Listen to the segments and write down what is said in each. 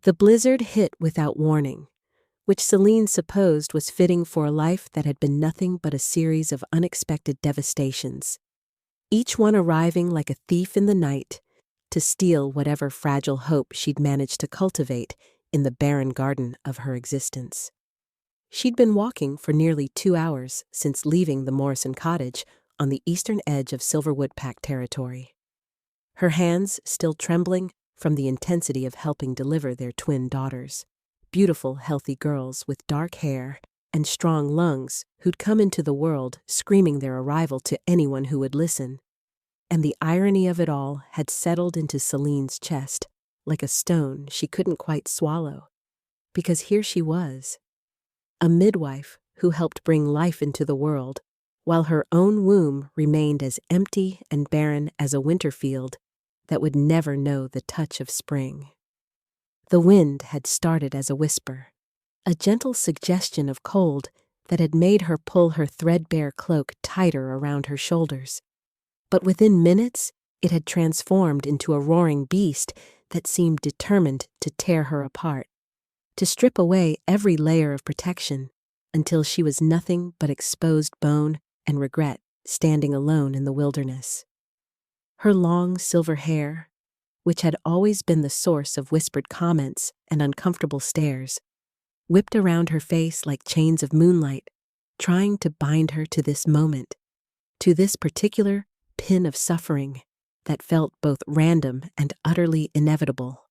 The blizzard hit without warning, which Celine supposed was fitting for a life that had been nothing but a series of unexpected devastations, each one arriving like a thief in the night to steal whatever fragile hope she'd managed to cultivate in the barren garden of her existence. She'd been walking for nearly 2 hours since leaving the Morrison cottage on the eastern edge of Silverwood Pack territory. Her hands still trembling from the intensity of helping deliver their twin daughters, beautiful, healthy girls with dark hair and strong lungs who'd come into the world screaming their arrival to anyone who would listen. And the irony of it all had settled into Celine's chest like a stone she couldn't quite swallow, because here she was, a midwife who helped bring life into the world, while her own womb remained as empty and barren as a winter field that would never know the touch of spring. The wind had started as a whisper, a gentle suggestion of cold that had made her pull her threadbare cloak tighter around her shoulders. But within minutes, it had transformed into a roaring beast that seemed determined to tear her apart, to strip away every layer of protection until she was nothing but exposed bone and regret standing alone in the wilderness. Her long silver hair, which had always been the source of whispered comments and uncomfortable stares, whipped around her face like chains of moonlight, trying to bind her to this moment, to this particular pin of suffering that felt both random and utterly inevitable,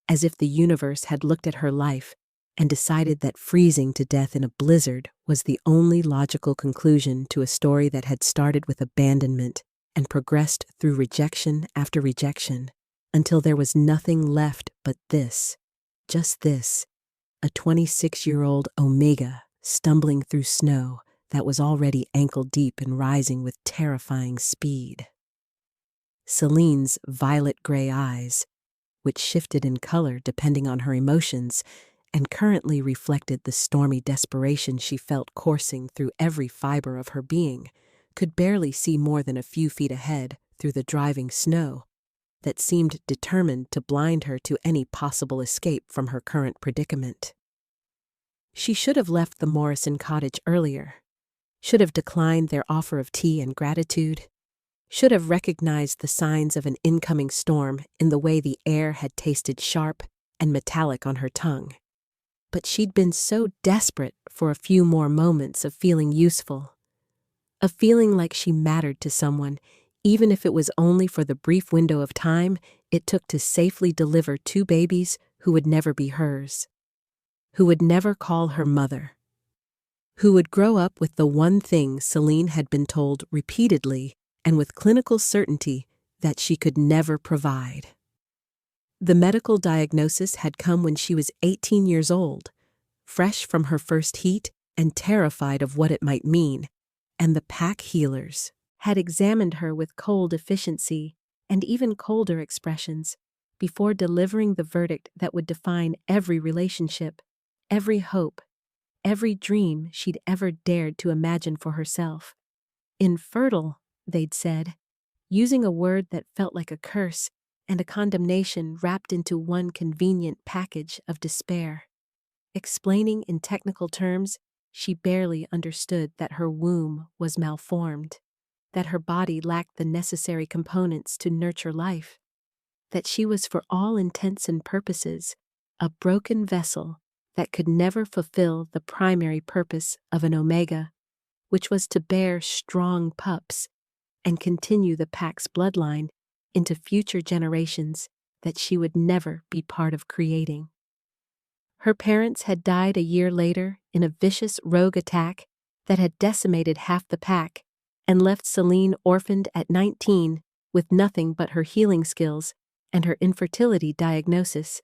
as if the universe had looked at her life and decided that freezing to death in a blizzard was the only logical conclusion to a story that had started with abandonment and progressed through rejection after rejection until there was nothing left but this, just this, a 26-year-old Omega stumbling through snow that was already ankle-deep and rising with terrifying speed. Celine's violet-gray eyes, which shifted in color depending on her emotions and currently reflected the stormy desperation she felt coursing through every fiber of her being, could barely see more than a few feet ahead through the driving snow that seemed determined to blind her to any possible escape from her current predicament. She should have left the Morrison cottage earlier, should have declined their offer of tea and gratitude, should have recognized the signs of an incoming storm in the way the air had tasted sharp and metallic on her tongue. But she'd been so desperate for a few more moments of feeling useful, of feeling like she mattered to someone, even if it was only for the brief window of time it took to safely deliver 2 babies who would never be hers, who would never call her mother, who would grow up with the one thing Celine had been told repeatedly and with clinical certainty that she could never provide. The medical diagnosis had come when she was 18 years old, fresh from her first heat and terrified of what it might mean, and the pack healers had examined her with cold efficiency and even colder expressions before delivering the verdict that would define every relationship, every hope, every dream she'd ever dared to imagine for herself. Infertile, they'd said, using a word that felt like a curse and a condemnation wrapped into one convenient package of despair. Explaining in technical terms, she barely understood that her womb was malformed, that her body lacked the necessary components to nurture life, that she was for all intents and purposes a broken vessel that could never fulfill the primary purpose of an Omega, which was to bear strong pups and continue the pack's bloodline into future generations that she would never be part of creating. Her parents had died a year later in a vicious rogue attack that had decimated half the pack and left Celine orphaned at 19 with nothing but her healing skills and her infertility diagnosis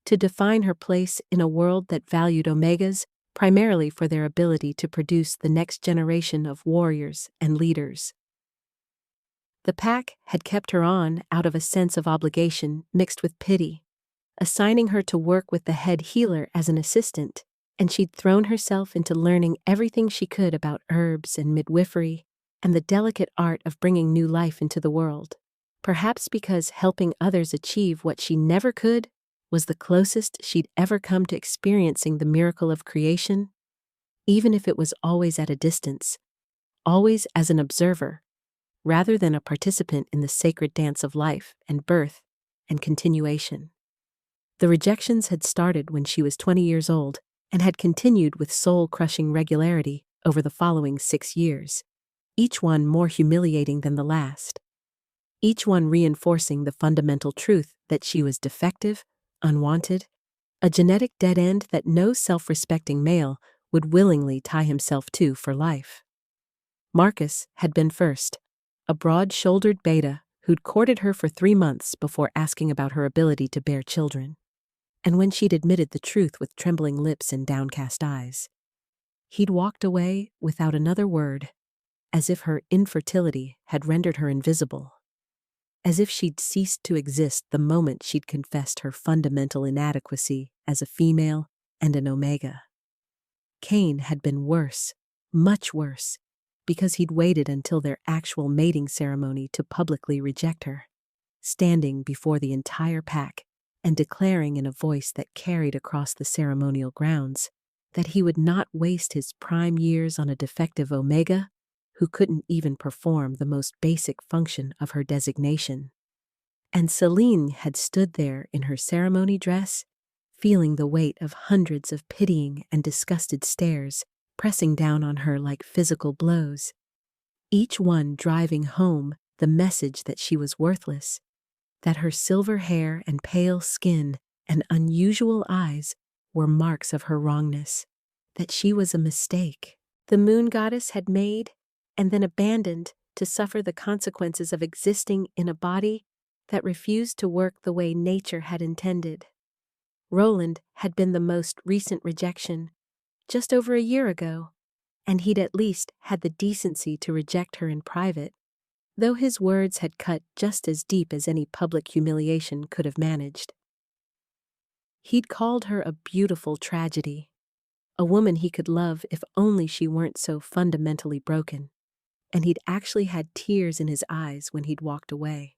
to define her place in a world that valued Omegas primarily for their ability to produce the next generation of warriors and leaders. The pack had kept her on out of a sense of obligation mixed with pity, assigning her to work with the head healer as an assistant, and she'd thrown herself into learning everything she could about herbs and midwifery and the delicate art of bringing new life into the world, perhaps because helping others achieve what she never could was the closest she'd ever come to experiencing the miracle of creation, even if it was always at a distance, always as an observer, rather than a participant in the sacred dance of life and birth and continuation. The rejections had started when she was 20 years old and had continued with soul-crushing regularity over the following 6 years, each one more humiliating than the last. Each one reinforcing the fundamental truth that she was defective, unwanted, a genetic dead end that no self-respecting male would willingly tie himself to for life. Marcus had been first, a broad-shouldered beta who'd courted her for 3 months before asking about her ability to bear children. And when she'd admitted the truth with trembling lips and downcast eyes, he'd walked away without another word, as if her infertility had rendered her invisible, as if she'd ceased to exist the moment she'd confessed her fundamental inadequacy as a female and an omega. Cain had been worse, much worse, because he'd waited until their actual mating ceremony to publicly reject her, standing before the entire pack and declaring in a voice that carried across the ceremonial grounds that he would not waste his prime years on a defective omega who couldn't even perform the most basic function of her designation. And Selene had stood there in her ceremony dress, feeling the weight of hundreds of pitying and disgusted stares pressing down on her like physical blows, each one driving home the message that she was worthless, that her silver hair and pale skin and unusual eyes were marks of her wrongness, that she was a mistake the moon goddess had made and then abandoned to suffer the consequences of existing in a body that refused to work the way nature had intended. Roland had been the most recent rejection, just over a year ago, and he'd at least had the decency to reject her in private, though his words had cut just as deep as any public humiliation could have managed. He'd called her a beautiful tragedy, a woman he could love if only she weren't so fundamentally broken, and he'd actually had tears in his eyes when he'd walked away,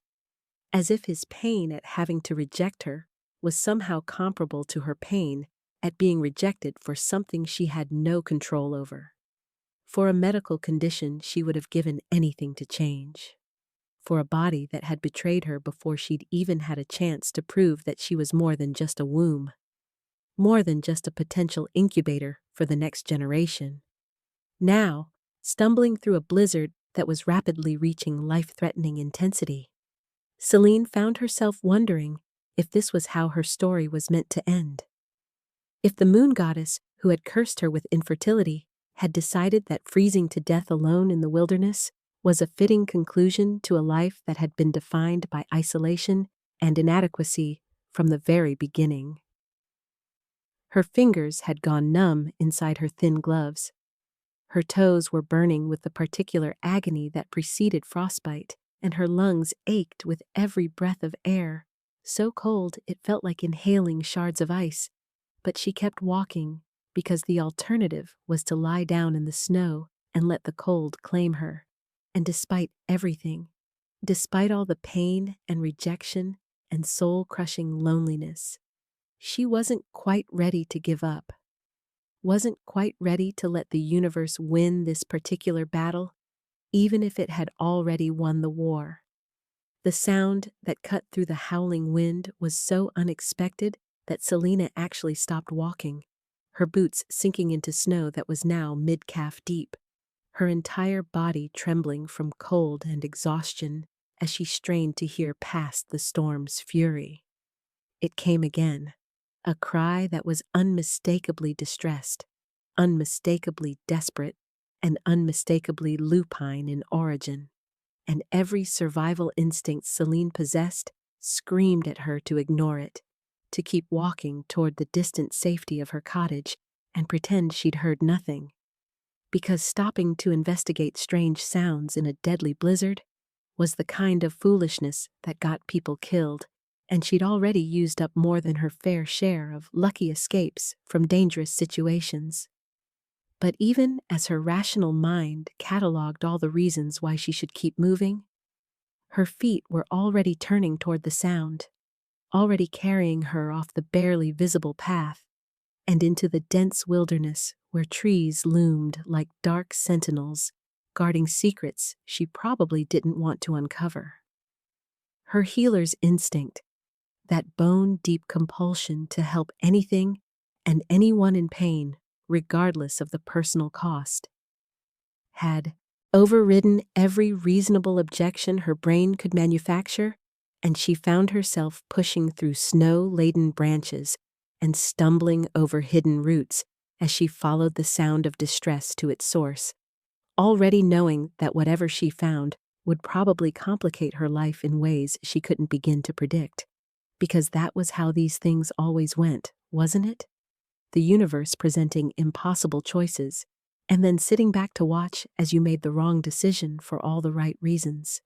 as if his pain at having to reject her was somehow comparable to her pain at being rejected for something she had no control over. For a medical condition she would have given anything to change. For a body that had betrayed her before she'd even had a chance to prove that she was more than just a womb, more than just a potential incubator for the next generation. Now, stumbling through a blizzard that was rapidly reaching life-threatening intensity, Selene found herself wondering if this was how her story was meant to end. If the moon goddess, who had cursed her with infertility, had decided that freezing to death alone in the wilderness was a fitting conclusion to a life that had been defined by isolation and inadequacy from the very beginning. Her fingers had gone numb inside her thin gloves. Her toes were burning with the particular agony that preceded frostbite, and her lungs ached with every breath of air, so cold it felt like inhaling shards of ice. But she kept walking because the alternative was to lie down in the snow and let the cold claim her. And despite everything, despite all the pain and rejection and soul-crushing loneliness, she wasn't quite ready to give up, wasn't quite ready to let the universe win this particular battle, even if it had already won the war. The sound that cut through the howling wind was so unexpected that Selena actually stopped walking, her boots sinking into snow that was now mid-calf deep, her entire body trembling from cold and exhaustion as she strained to hear past the storm's fury. It came again, a cry that was unmistakably distressed, unmistakably desperate, and unmistakably lupine in origin, and every survival instinct Selene possessed screamed at her to ignore it, to keep walking toward the distant safety of her cottage and pretend she'd heard nothing. Because stopping to investigate strange sounds in a deadly blizzard was the kind of foolishness that got people killed, and she'd already used up more than her fair share of lucky escapes from dangerous situations. But even as her rational mind cataloged all the reasons why she should keep moving, her feet were already turning toward the sound, already carrying her off the barely visible path and into the dense wilderness where trees loomed like dark sentinels, guarding secrets she probably didn't want to uncover. Her healer's instinct, that bone-deep compulsion to help anything and anyone in pain, regardless of the personal cost, had overridden every reasonable objection her brain could manufacture, and she found herself pushing through snow-laden branches and stumbling over hidden roots as she followed the sound of distress to its source, already knowing that whatever she found would probably complicate her life in ways she couldn't begin to predict. Because that was how these things always went, wasn't it? The universe presenting impossible choices, and then sitting back to watch as you made the wrong decision for all the right reasons.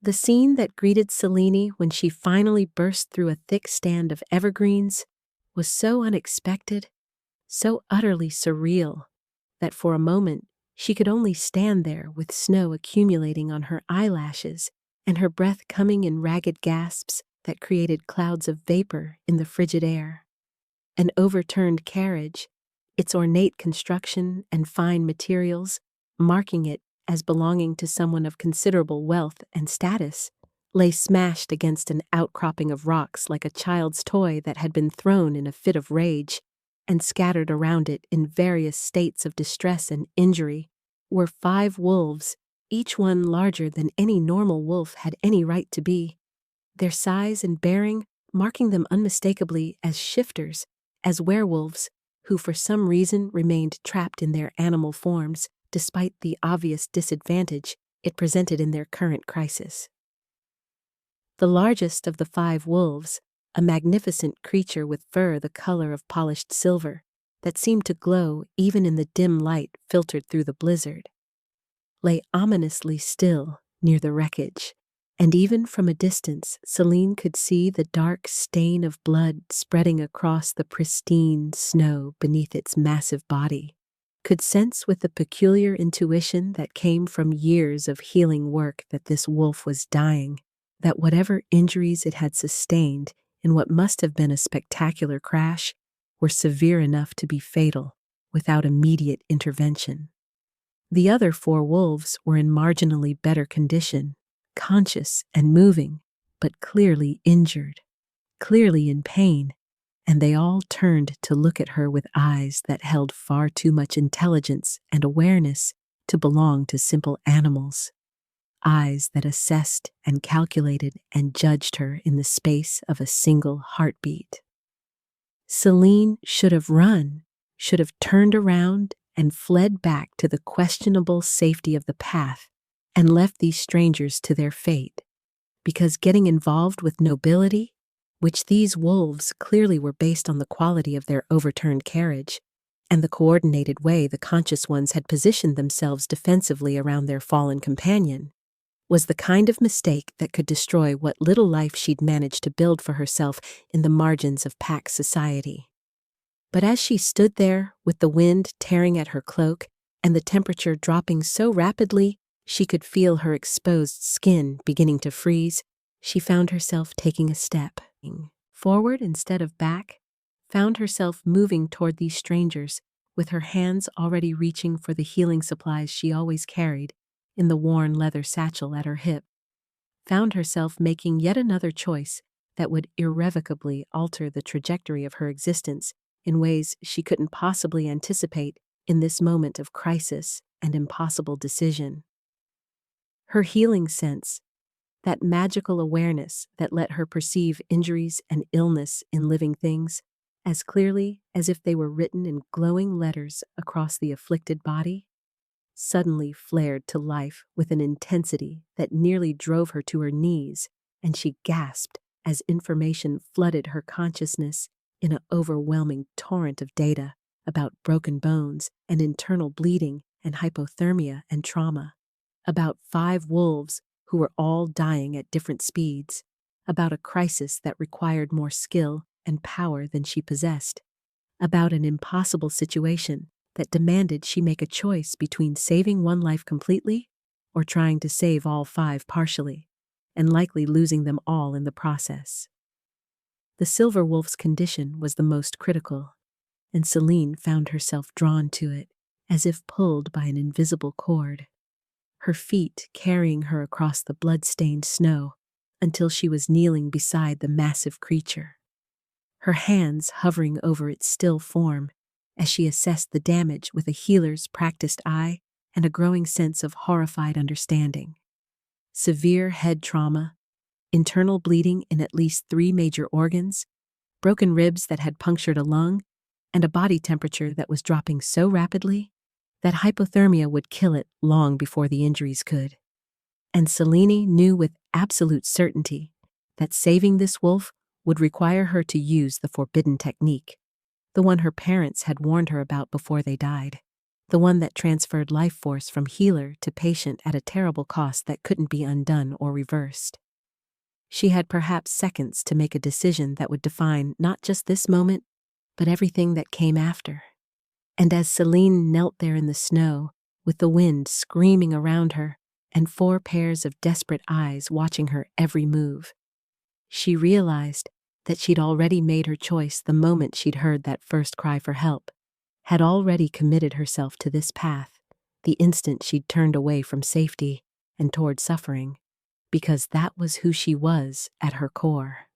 The scene that greeted Selene when she finally burst through a thick stand of evergreens was so unexpected, so utterly surreal, that for a moment she could only stand there with snow accumulating on her eyelashes and her breath coming in ragged gasps that created clouds of vapor in the frigid air. An overturned carriage, its ornate construction and fine materials, marking it as belonging to someone of considerable wealth and status, lay smashed against an outcropping of rocks like a child's toy that had been thrown in a fit of rage, and scattered around it in various states of distress and injury were 5 wolves, each one larger than any normal wolf had any right to be, their size and bearing marking them unmistakably as shifters, as werewolves, who for some reason remained trapped in their animal forms despite the obvious disadvantage it presented in their current crisis. The largest of the 5 wolves, a magnificent creature with fur the color of polished silver that seemed to glow even in the dim light filtered through the blizzard, lay ominously still near the wreckage, and even from a distance Selene could see the dark stain of blood spreading across the pristine snow beneath its massive body, could sense with the peculiar intuition that came from years of healing work that this wolf was dying, that whatever injuries it had sustained in what must have been a spectacular crash were severe enough to be fatal without immediate intervention. The other 4 wolves were in marginally better condition, conscious and moving, but clearly injured, clearly in pain, and they all turned to look at her with eyes that held far too much intelligence and awareness to belong to simple animals. Eyes that assessed and calculated and judged her in the space of a single heartbeat. Selene should have run, should have turned around and fled back to the questionable safety of the path and left these strangers to their fate, because getting involved with nobility, which these wolves clearly were based on the quality of their overturned carriage and the coordinated way the conscious ones had positioned themselves defensively around their fallen companion, was the kind of mistake that could destroy what little life she'd managed to build for herself in the margins of pack society. But as she stood there, with the wind tearing at her cloak and the temperature dropping so rapidly she could feel her exposed skin beginning to freeze, she found herself taking a step forward instead of back, found herself moving toward these strangers with her hands already reaching for the healing supplies she always carried in the worn leather satchel at her hip, found herself making yet another choice that would irrevocably alter the trajectory of her existence in ways she couldn't possibly anticipate in this moment of crisis and impossible decision. Her healing sense, that magical awareness that let her perceive injuries and illness in living things as clearly as if they were written in glowing letters across the afflicted body, suddenly flared to life with an intensity that nearly drove her to her knees, and she gasped as information flooded her consciousness in an overwhelming torrent of data about broken bones and internal bleeding and hypothermia and trauma, about 5 wolves who were all dying at different speeds, about a crisis that required more skill and power than she possessed, about an impossible situation that demanded she make a choice between saving one life completely or trying to save all 5 partially, and likely losing them all in the process. The silver wolf's condition was the most critical, and Celine found herself drawn to it, as if pulled by an invisible cord, her feet carrying her across the blood-stained snow until she was kneeling beside the massive creature, her hands hovering over its still form as she assessed the damage with a healer's practiced eye and a growing sense of horrified understanding. Severe head trauma, internal bleeding in at least 3 major organs, broken ribs that had punctured a lung, and a body temperature that was dropping so rapidly that hypothermia would kill it long before the injuries could. And Celine knew with absolute certainty that saving this wolf would require her to use the forbidden technique, the one her parents had warned her about before they died, the one that transferred life force from healer to patient at a terrible cost that couldn't be undone or reversed. She had perhaps seconds to make a decision that would define not just this moment, but everything that came after. And as Celine knelt there in the snow, with the wind screaming around her and 4 pairs of desperate eyes watching her every move, she realized that she'd already made her choice the moment she'd heard that first cry for help, had already committed herself to this path the instant she'd turned away from safety and toward suffering, because that was who she was at her core.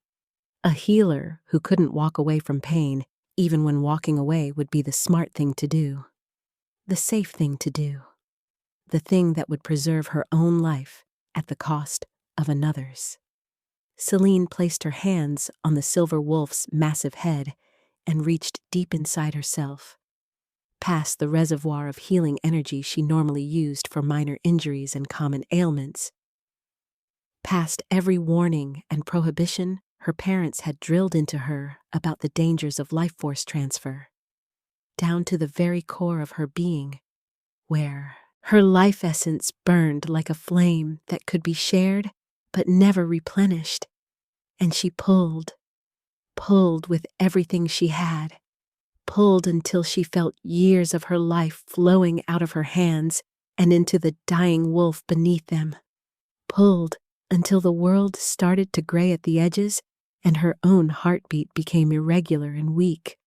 A healer who couldn't walk away from pain, even when walking away would be the smart thing to do, the safe thing to do, the thing that would preserve her own life at the cost of another's. Celine placed her hands on the silver wolf's massive head and reached deep inside herself, past the reservoir of healing energy she normally used for minor injuries and common ailments, past every warning and prohibition her parents had drilled into her about the dangers of life force transfer, down to the very core of her being, where her life essence burned like a flame that could be shared but never replenished, and she pulled with everything she had, pulled until she felt years of her life flowing out of her hands and into the dying wolf beneath them, pulled until the world started to gray at the edges and her own heartbeat became irregular and weak,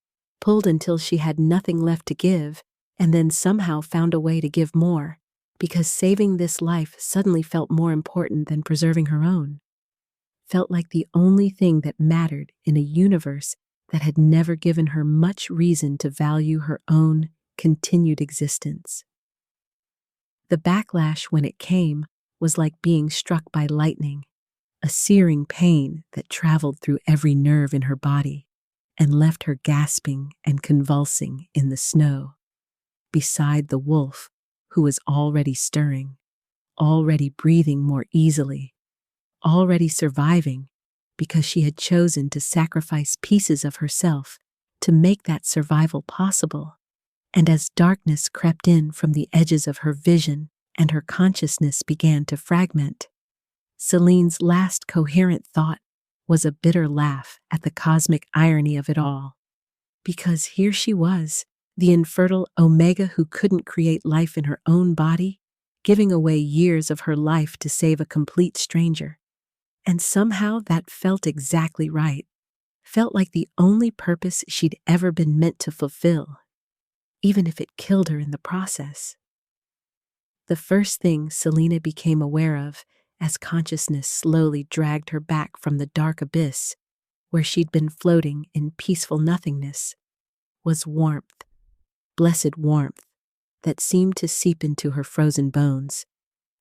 pulled until she had nothing left to give, and then somehow found a way to give more, because saving this life suddenly felt more important than preserving her own, felt like the only thing that mattered in a universe that had never given her much reason to value her own continued existence. The backlash when it came was like being struck by lightning, a searing pain that traveled through every nerve in her body and left her gasping and convulsing in the snow, beside the wolf who was already stirring, already breathing more easily, already surviving because she had chosen to sacrifice pieces of herself to make that survival possible. And as darkness crept in from the edges of her vision and her consciousness began to fragment, Celine's last coherent thought was a bitter laugh at the cosmic irony of it all. Because here she was, the infertile Omega who couldn't create life in her own body, giving away years of her life to save a complete stranger. And somehow that felt exactly right, felt like the only purpose she'd ever been meant to fulfill, even if it killed her in the process. The first thing Selena became aware of as consciousness slowly dragged her back from the dark abyss where she'd been floating in peaceful nothingness was warmth, blessed warmth that seemed to seep into her frozen bones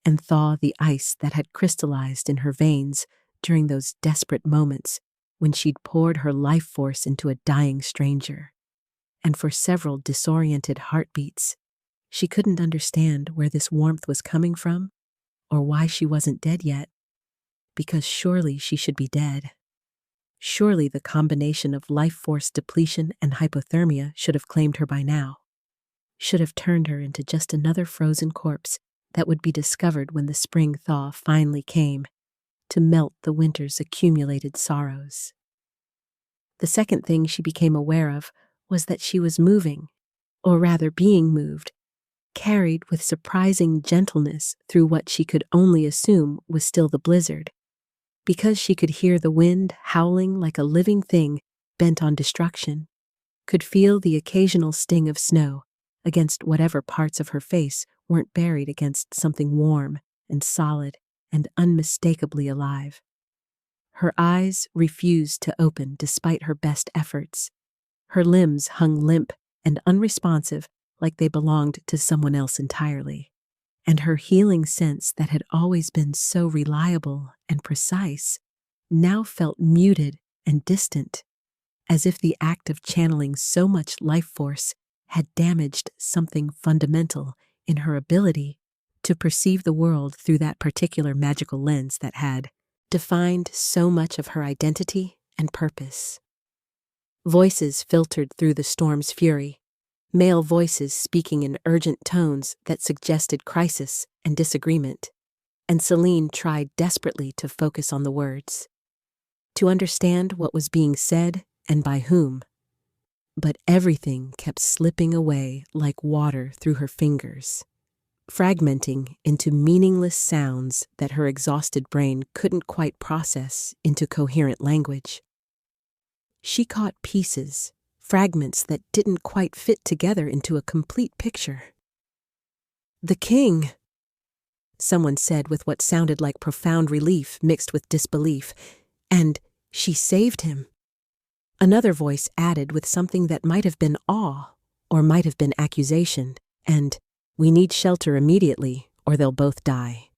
and thaw the ice that had crystallized in her veins during those desperate moments when she'd poured her life force into a dying stranger. And for several disoriented heartbeats, she couldn't understand where this warmth was coming from or why she wasn't dead yet, because surely she should be dead. Surely the combination of life force depletion and hypothermia should have claimed her by now, should have turned her into just another frozen corpse that would be discovered when the spring thaw finally came to melt the winter's accumulated sorrows. The second thing she became aware of was that she was moving, or rather being moved, carried with surprising gentleness through what she could only assume was still the blizzard, because she could hear the wind howling like a living thing bent on destruction, could feel the occasional sting of snow against whatever parts of her face weren't buried against something warm and solid and unmistakably alive. Her eyes refused to open despite her best efforts. Her limbs hung limp and unresponsive like they belonged to someone else entirely. And her healing sense that had always been so reliable and precise now felt muted and distant, as if the act of channeling so much life force had damaged something fundamental in her ability to perceive the world through that particular magical lens that had defined so much of her identity and purpose. Voices filtered through the storm's fury, male voices speaking in urgent tones that suggested crisis and disagreement, and Celine tried desperately to focus on the words, to understand what was being said and by whom. But everything kept slipping away like water through her fingers, fragmenting into meaningless sounds that her exhausted brain couldn't quite process into coherent language. She caught pieces, fragments that didn't quite fit together into a complete picture. "The king," someone said with what sounded like profound relief mixed with disbelief, and "she saved him." Another voice added with something that might have been awe or might have been accusation, and "we need shelter immediately or they'll both die."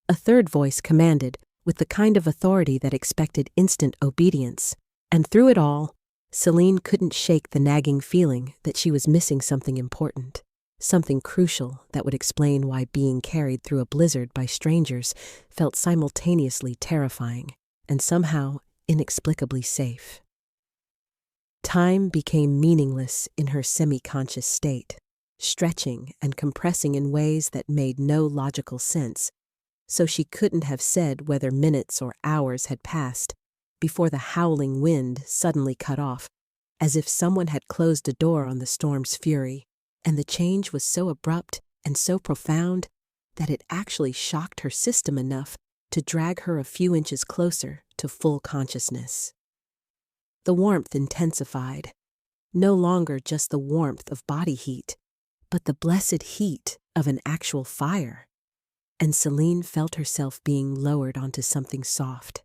A third voice commanded with the kind of authority that expected instant obedience, and through it all, Celine couldn't shake the nagging feeling that she was missing something important, something crucial that would explain why being carried through a blizzard by strangers felt simultaneously terrifying and somehow inexplicably safe. Time became meaningless in her semi-conscious state, stretching and compressing in ways that made no logical sense, so she couldn't have said whether minutes or hours had passed before the howling wind suddenly cut off, as if someone had closed a door on the storm's fury, and the change was so abrupt and so profound that it actually shocked her system enough to drag her a few inches closer to full consciousness. The warmth intensified, no longer just the warmth of body heat, but the blessed heat of an actual fire, and Celine felt herself being lowered onto something soft,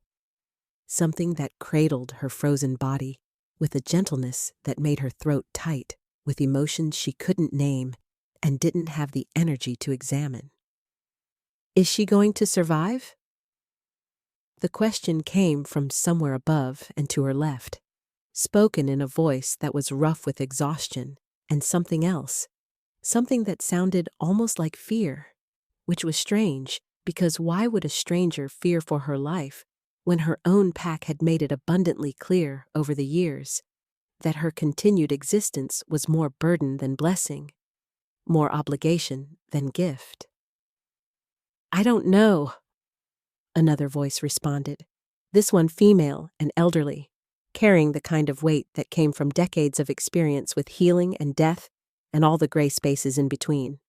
something that cradled her frozen body with a gentleness that made her throat tight with emotions she couldn't name and didn't have the energy to examine. Is she going to survive? The question came from somewhere above and to her left, spoken in a voice that was rough with exhaustion and something else, something that sounded almost like fear, which was strange because why would a stranger fear for her life when her own pack had made it abundantly clear over the years that her continued existence was more burden than blessing, more obligation than gift? "I don't know," another voice responded, this one female and elderly, carrying the kind of weight that came from decades of experience with healing and death and all the gray spaces in between.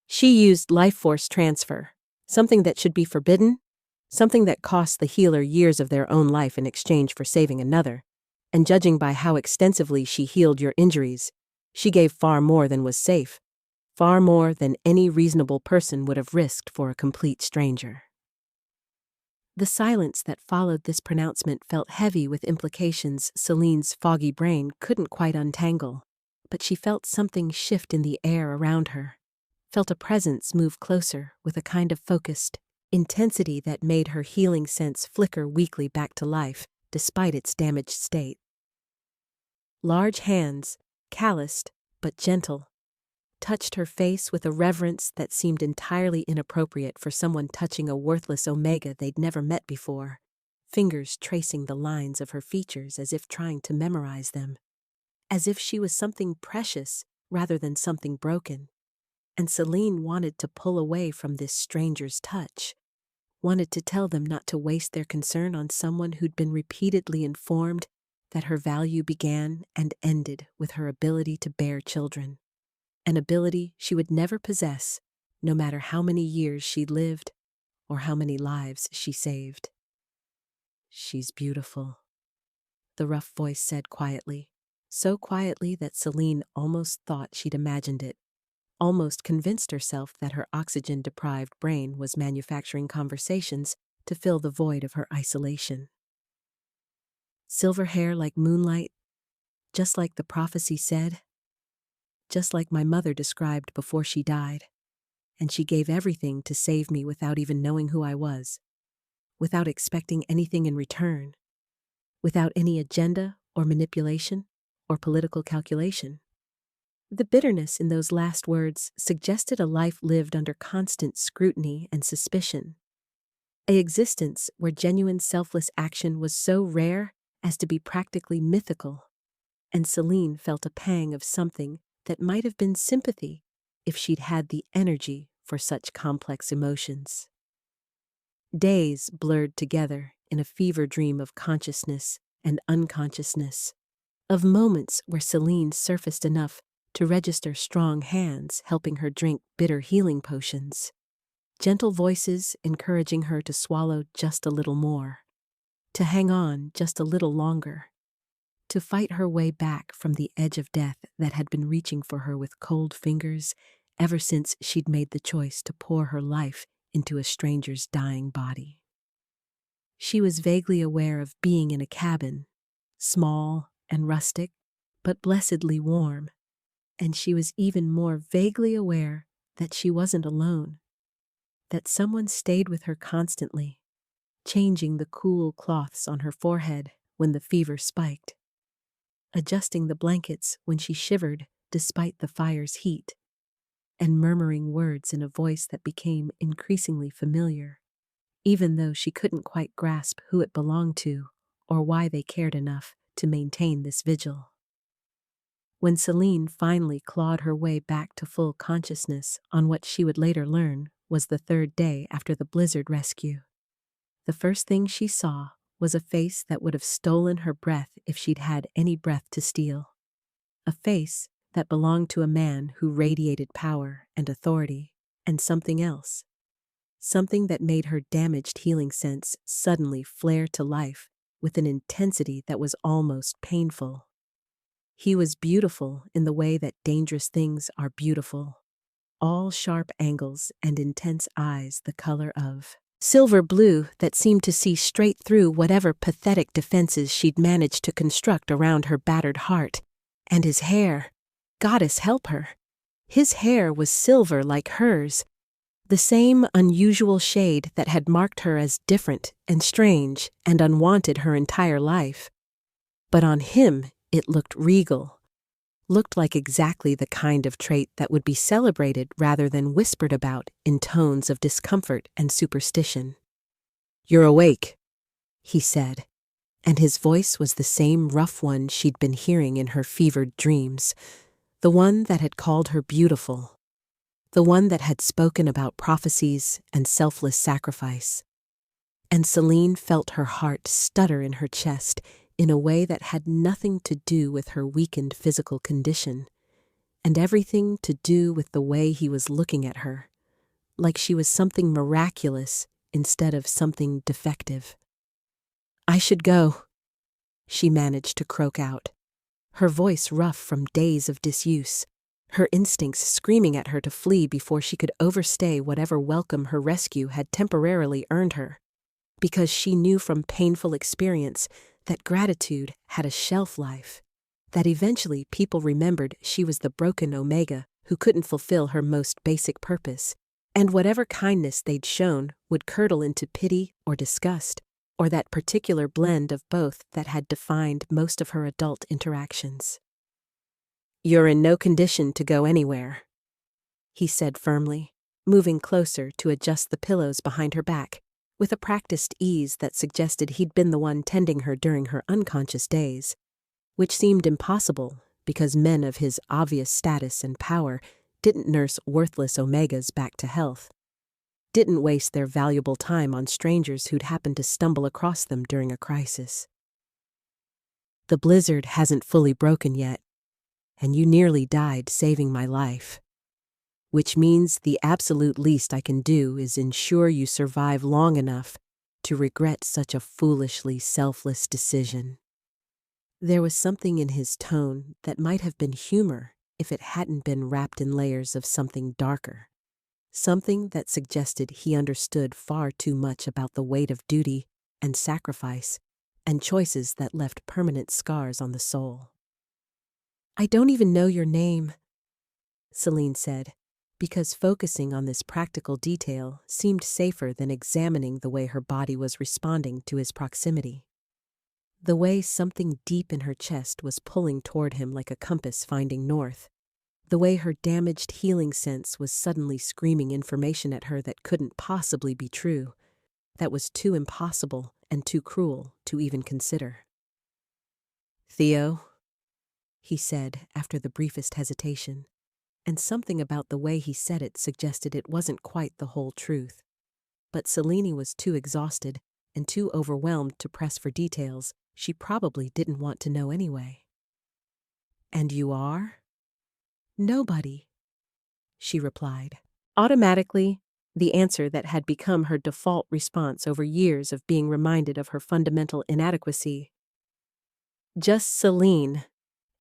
"She used life force transfer, something that should be forbidden, something that cost the healer years of their own life in exchange for saving another, and judging by how extensively she healed your injuries, she gave far more than was safe, far more than any reasonable person would have risked for a complete stranger." The silence that followed this pronouncement felt heavy with implications Celine's foggy brain couldn't quite untangle, but she felt something shift in the air around her, felt a presence move closer with a kind of focused intensity that made her healing sense flicker weakly back to life despite its damaged state. Large hands, calloused but gentle, touched her face with a reverence that seemed entirely inappropriate for someone touching a worthless omega they'd never met before, fingers tracing the lines of her features as if trying to memorize them, as if she was something precious rather than something broken. And Celine wanted to pull away from this stranger's touch, wanted to tell them not to waste their concern on someone who'd been repeatedly informed that her value began and ended with her ability to bear children, an ability she would never possess, no matter how many years she lived or how many lives she saved. She's beautiful, the rough voice said quietly, so quietly that Celine almost thought she'd imagined it, almost convinced herself that her oxygen-deprived brain was manufacturing conversations to fill the void of her isolation. Silver hair like moonlight, just like the prophecy said, just like my mother described before she died, and she gave everything to save me without even knowing who I was, without expecting anything in return, without any agenda or manipulation or political calculation. The bitterness in those last words suggested a life lived under constant scrutiny and suspicion, an existence where genuine selfless action was so rare as to be practically mythical, and Celine felt a pang of something that might have been sympathy if she'd had the energy for such complex emotions. Days blurred together in a fever dream of consciousness and unconsciousness, of moments where Celine surfaced enough to register strong hands helping her drink bitter healing potions, gentle voices encouraging her to swallow just a little more, to hang on just a little longer, to fight her way back from the edge of death that had been reaching for her with cold fingers ever since she'd made the choice to pour her life into a stranger's dying body. She was vaguely aware of being in a cabin, small and rustic, but blessedly warm, and she was even more vaguely aware that she wasn't alone, that someone stayed with her constantly, changing the cool cloths on her forehead when the fever spiked, adjusting the blankets when she shivered despite the fire's heat, and murmuring words in a voice that became increasingly familiar, even though she couldn't quite grasp who it belonged to or why they cared enough to maintain this vigil. When Celine finally clawed her way back to full consciousness on what she would later learn was the third day after the blizzard rescue, the first thing she saw was a face that would have stolen her breath if she'd had any breath to steal. A face that belonged to a man who radiated power and authority, and something else. Something that made her damaged healing sense suddenly flare to life with an intensity that was almost painful. He was beautiful in the way that dangerous things are beautiful. All sharp angles and intense eyes the color of silver blue that seemed to see straight through whatever pathetic defenses she'd managed to construct around her battered heart. And his hair, goddess help her, his hair was silver like hers, the same unusual shade that had marked her as different and strange and unwanted her entire life. But on him it looked regal, looked like exactly the kind of trait that would be celebrated rather than whispered about in tones of discomfort and superstition. "You're awake," he said, and his voice was the same rough one she'd been hearing in her fevered dreams, the one that had called her beautiful, the one that had spoken about prophecies and selfless sacrifice. And Celine felt her heart stutter in her chest in a way that had nothing to do with her weakened physical condition, and everything to do with the way he was looking at her, like she was something miraculous instead of something defective. "I should go," she managed to croak out, her voice rough from days of disuse, her instincts screaming at her to flee before she could overstay whatever welcome her rescue had temporarily earned her, because she knew from painful experience that gratitude had a shelf life, that eventually people remembered she was the broken Omega who couldn't fulfill her most basic purpose, and whatever kindness they'd shown would curdle into pity or disgust, or that particular blend of both that had defined most of her adult interactions. "You're in no condition to go anywhere," he said firmly, moving closer to adjust the pillows behind her back, with a practiced ease that suggested he'd been the one tending her during her unconscious days, which seemed impossible because men of his obvious status and power didn't nurse worthless Omegas back to health, didn't waste their valuable time on strangers who'd happened to stumble across them during a crisis. "The blizzard hasn't fully broken yet, and you nearly died saving my life, which means the absolute least I can do is ensure you survive long enough to regret such a foolishly selfless decision. There was something in his tone that might have been humor if it hadn't been wrapped in layers of something darker. Something that suggested he understood far too much about the weight of duty and sacrifice and choices that left permanent scars on the soul. "I don't even know your name," Celine said, because focusing on this practical detail seemed safer than examining the way her body was responding to his proximity. The way something deep in her chest was pulling toward him like a compass finding north. The way her damaged healing sense was suddenly screaming information at her that couldn't possibly be true, that was too impossible and too cruel to even consider. "Theo," he said after the briefest hesitation, and something about the way he said it suggested it wasn't quite the whole truth. But Celine was too exhausted and too overwhelmed to press for details she probably didn't want to know anyway. "And you are?" "Nobody," she replied. Automatically, the answer that had become her default response over years of being reminded of her fundamental inadequacy. "Just Celine,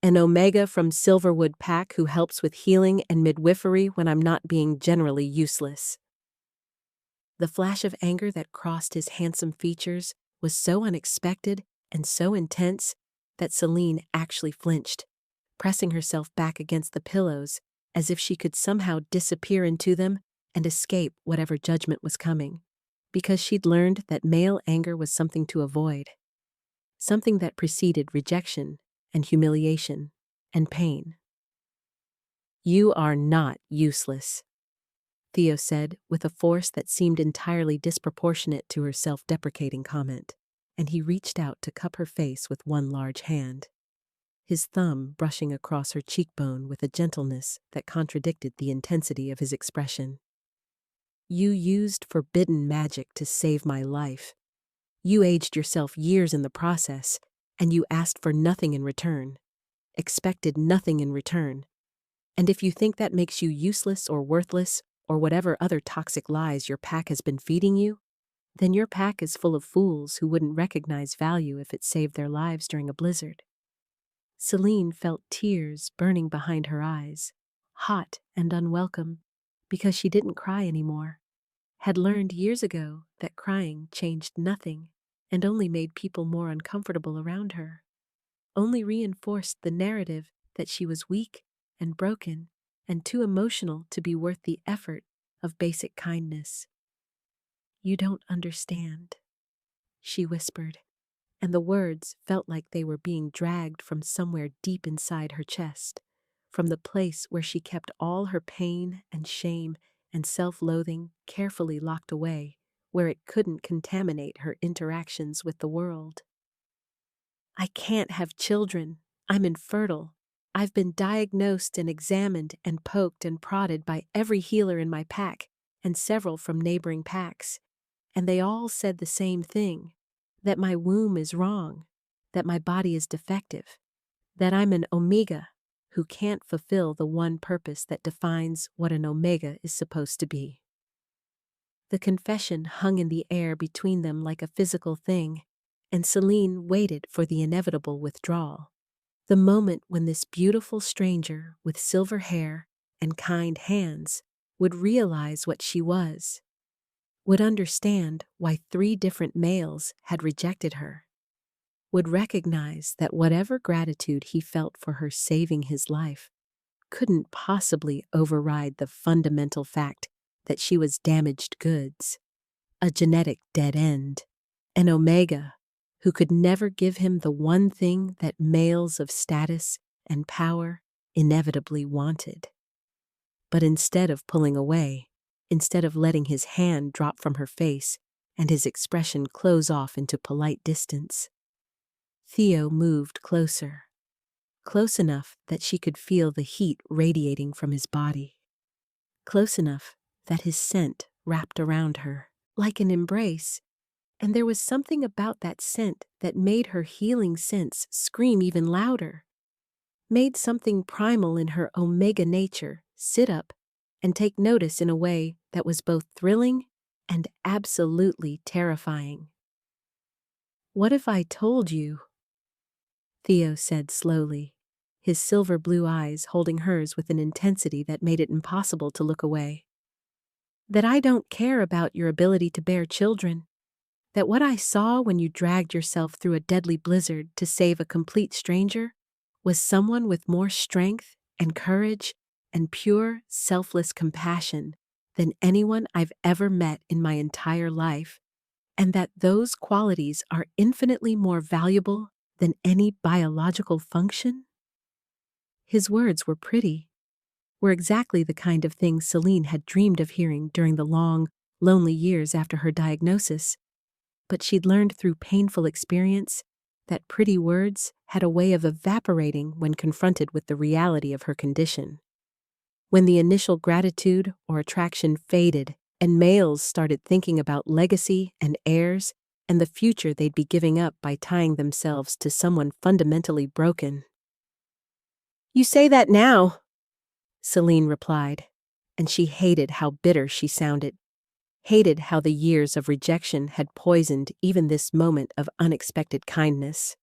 an Omega from Silverwood Pack who helps with healing and midwifery when I'm not being generally useless." The flash of anger that crossed his handsome features was so unexpected and so intense that Celine actually flinched, pressing herself back against the pillows as if she could somehow disappear into them and escape whatever judgment was coming, because she'd learned that male anger was something to avoid, something that preceded rejection and humiliation and pain. "You are not useless," Theo said with a force that seemed entirely disproportionate to her self-deprecating comment, and he reached out to cup her face with one large hand, his thumb brushing across her cheekbone with a gentleness that contradicted the intensity of his expression. "You used forbidden magic to save my life. You aged yourself years in the process, and you asked for nothing in return, expected nothing in return. And if you think that makes you useless or worthless, or whatever other toxic lies your pack has been feeding you, then your pack is full of fools who wouldn't recognize value if it saved their lives during a blizzard." Celine felt tears burning behind her eyes, hot and unwelcome, because she didn't cry anymore, had learned years ago that crying changed nothing and only made people more uncomfortable around her, only reinforced the narrative that she was weak and broken and too emotional to be worth the effort of basic kindness. "You don't understand," she whispered, and the words felt like they were being dragged from somewhere deep inside her chest, from the place where she kept all her pain and shame and self-loathing carefully locked away, where it couldn't contaminate her interactions with the world. "I can't have children. I'm infertile. I've been diagnosed and examined and poked and prodded by every healer in my pack and several from neighboring packs, and they all said the same thing, that my womb is wrong, that my body is defective, that I'm an Omega who can't fulfill the one purpose that defines what an Omega is supposed to be." The confession hung in the air between them like a physical thing, and Celine waited for the inevitable withdrawal, the moment when this beautiful stranger with silver hair and kind hands would realize what she was, would understand why 3 different males had rejected her, would recognize that whatever gratitude he felt for her saving his life couldn't possibly override the fundamental fact that she was damaged goods, a genetic dead end, an Omega who could never give him the one thing that males of status and power inevitably wanted. But instead of pulling away, instead of letting his hand drop from her face and his expression close off into polite distance, Theo moved closer, close enough that she could feel the heat radiating from his body, close enough that his scent wrapped around her like an embrace, and there was something about that scent that made her healing sense scream even louder, made something primal in her Omega nature sit up and take notice in a way that was both thrilling and absolutely terrifying. What if I told you? Theo said slowly, his silver blue eyes holding hers with an intensity that made it impossible to look away. That I don't care about your ability to bear children. That what I saw when you dragged yourself through a deadly blizzard to save a complete stranger was someone with more strength and courage and pure, selfless compassion than anyone I've ever met in my entire life, and that those qualities are infinitely more valuable than any biological function? His words were pretty, were exactly the kind of thing Celine had dreamed of hearing during the long, lonely years after her diagnosis, but she'd learned through painful experience that pretty words had a way of evaporating when confronted with the reality of her condition. When the initial gratitude or attraction faded and males started thinking about legacy and heirs and the future they'd be giving up by tying themselves to someone fundamentally broken. You say that now, Celine replied, and she hated how bitter she sounded, hated how the years of rejection had poisoned even this moment of unexpected kindness.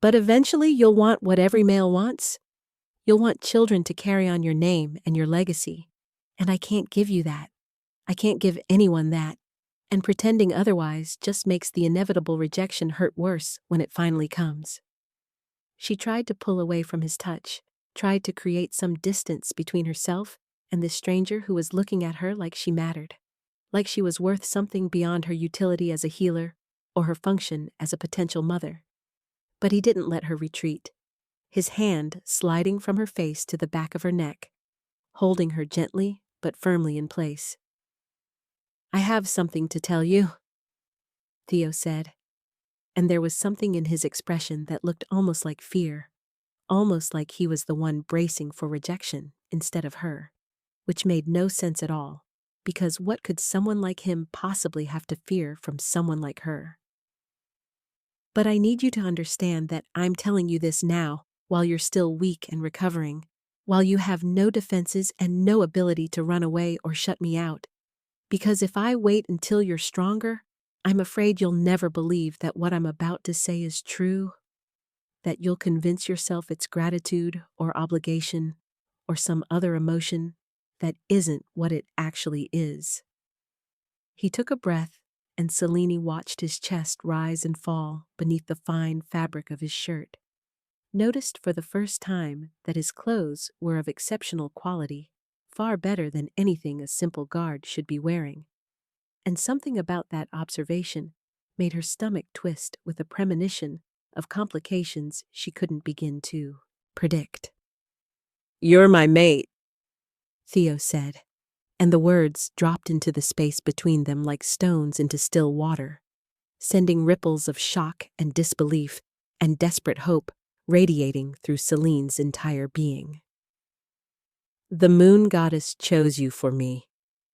But eventually you'll want what every male wants. You'll want children to carry on your name and your legacy, and I can't give you that. I can't give anyone that, and pretending otherwise just makes the inevitable rejection hurt worse when it finally comes. She tried to pull away from his touch, tried to create some distance between herself and this stranger who was looking at her like she mattered, like she was worth something beyond her utility as a healer or her function as a potential mother. But he didn't let her retreat, his hand sliding from her face to the back of her neck, holding her gently but firmly in place. I have something to tell you, Theo said, and there was something in his expression that looked almost like fear, almost like he was the one bracing for rejection instead of her, which made no sense at all, because what could someone like him possibly have to fear from someone like her? But I need you to understand that I'm telling you this now, while you're still weak and recovering, while you have no defenses and no ability to run away or shut me out. Because if I wait until you're stronger, I'm afraid you'll never believe that what I'm about to say is true, that you'll convince yourself it's gratitude or obligation or some other emotion that isn't what it actually is. He took a breath, and Celine watched his chest rise and fall beneath the fine fabric of his shirt, noticed for the first time that his clothes were of exceptional quality, far better than anything a simple guard should be wearing. And something about that observation made her stomach twist with a premonition of complications she couldn't begin to predict. You're my mate, Theo said, and the words dropped into the space between them like stones into still water, sending ripples of shock and disbelief and desperate hope radiating through Celine's entire being. The moon goddess chose you for me,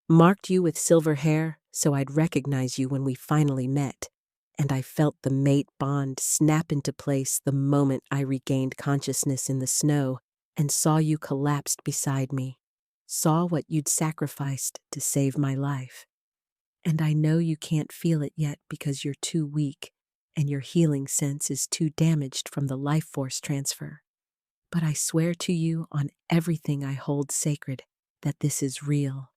marked you with silver hair so I'd recognize you when we finally met, and I felt the mate bond snap into place the moment I regained consciousness in the snow and saw you collapsed beside me, saw what you'd sacrificed to save my life. And I know you can't feel it yet because you're too weak and your healing sense is too damaged from the life force transfer. But I swear to you on everything I hold sacred that this is real,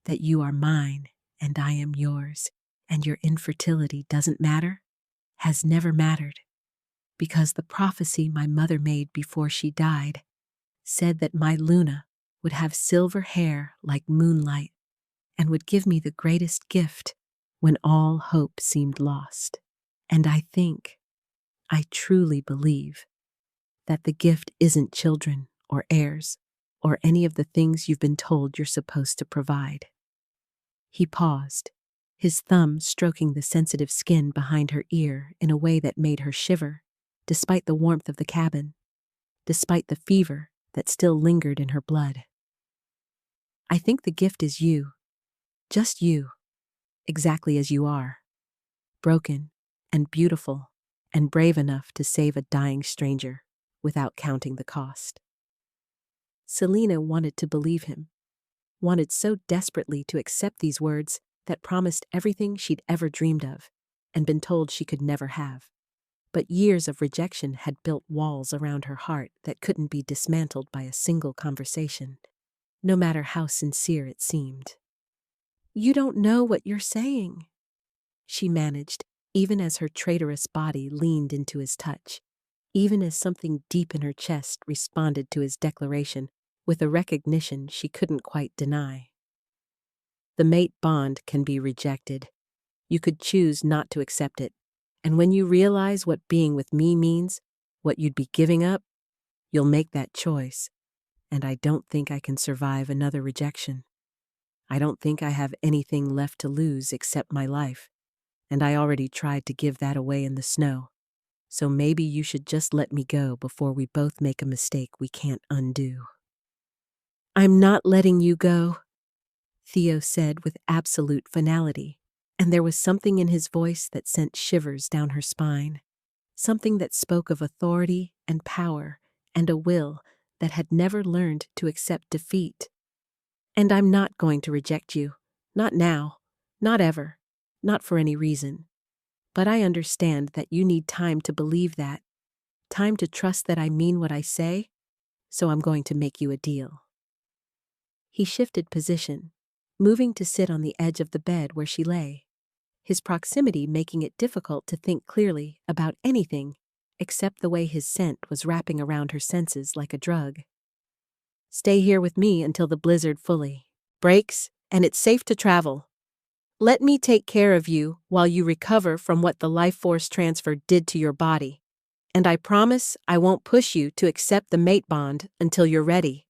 that you are mine and I am yours, and your infertility doesn't matter, has never mattered, because the prophecy my mother made before she died said that my Luna would have silver hair like moonlight and would give me the greatest gift when all hope seemed lost. And I truly believe, that the gift isn't children or heirs or any of the things you've been told you're supposed to provide. He paused, his thumb stroking the sensitive skin behind her ear in a way that made her shiver, despite the warmth of the cabin, despite the fever that still lingered in her blood. I think the gift is you, just you, exactly as you are, broken and beautiful and brave enough to save a dying stranger without counting the cost. Selena wanted to believe him, wanted so desperately to accept these words that promised everything she'd ever dreamed of, and been told she could never have. But years of rejection had built walls around her heart that couldn't be dismantled by a single conversation, no matter how sincere it seemed. "You don't know what you're saying," she managed, even as her traitorous body leaned into his touch, even as something deep in her chest responded to his declaration with a recognition she couldn't quite deny. The mate bond can be rejected. You could choose not to accept it, and when you realize what being with me means, what you'd be giving up, you'll make that choice, and I don't think I can survive another rejection. I don't think I have anything left to lose except my life, and I already tried to give that away in the snow. So maybe you should just let me go before we both make a mistake we can't undo." "I'm not letting you go," Theo said with absolute finality, and there was something in his voice that sent shivers down her spine, something that spoke of authority and power and a will that had never learned to accept defeat. "And I'm not going to reject you. Not now. Not ever. Not for any reason. But I understand that you need time to believe that, time to trust that I mean what I say, so I'm going to make you a deal." He shifted position, moving to sit on the edge of the bed where she lay, his proximity making it difficult to think clearly about anything except the way his scent was wrapping around her senses like a drug. "Stay here with me until the blizzard fully breaks and it's safe to travel. Let me take care of you while you recover from what the life force transfer did to your body. And I promise I won't push you to accept the mate bond until you're ready,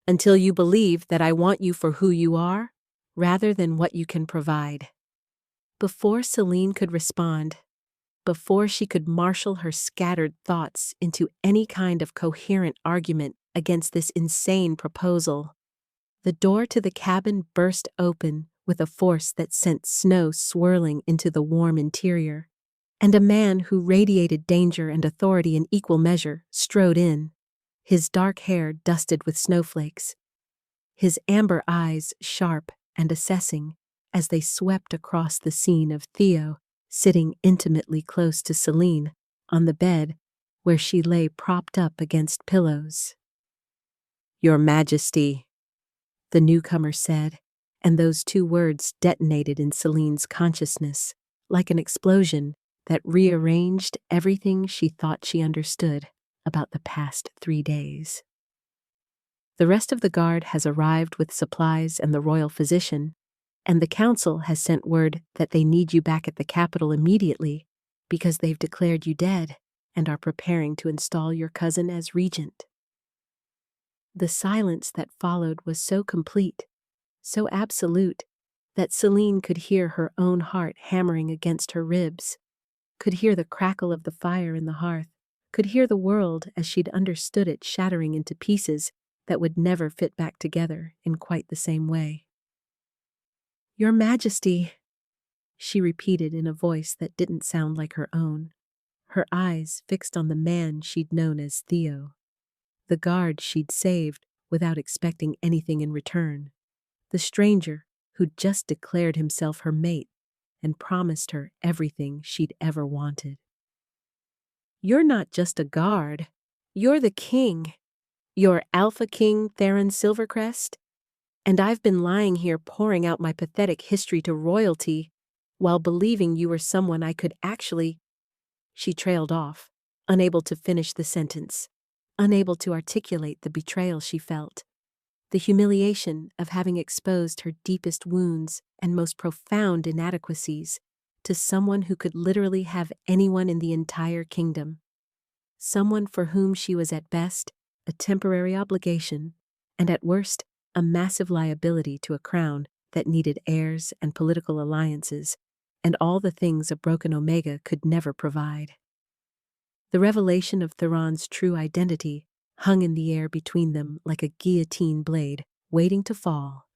until you believe that I want you for who you are, rather than what you can provide." Before Celine could respond, before she could marshal her scattered thoughts into any kind of coherent argument against this insane proposal, the door to the cabin burst open with a force that sent snow swirling into the warm interior, and a man who radiated danger and authority in equal measure strode in, his dark hair dusted with snowflakes, his amber eyes sharp and assessing as they swept across the scene of Theo sitting intimately close to Celine on the bed where she lay propped up against pillows. "Your Majesty," the newcomer said, and those two words detonated in Celine's consciousness like an explosion that rearranged everything she thought she understood about the past 3 days. "The rest of the guard has arrived with supplies and the royal physician, and the council has sent word that they need you back at the capital immediately because they've declared you dead and are preparing to install your cousin as regent." The silence that followed was so complete, so absolute, that Celine could hear her own heart hammering against her ribs, could hear the crackle of the fire in the hearth, could hear the world as she'd understood it shattering into pieces that would never fit back together in quite the same way. "Your Majesty," she repeated in a voice that didn't sound like her own, her eyes fixed on the man she'd known as Theo, the guard she'd saved without expecting anything in return, the stranger who'd just declared himself her mate and promised her everything she'd ever wanted. "You're not just a guard. You're the king. You're Alpha King Theron Silvercrest. And I've been lying here pouring out my pathetic history to royalty while believing you were someone I could actually—" She trailed off, unable to finish the sentence, unable to articulate the betrayal she felt, the humiliation of having exposed her deepest wounds and most profound inadequacies to someone who could literally have anyone in the entire kingdom, someone for whom she was at best a temporary obligation, and at worst a massive liability to a crown that needed heirs and political alliances, and all the things a broken Omega could never provide. The revelation of Theron's true identity hung in the air between them like a guillotine blade waiting to fall,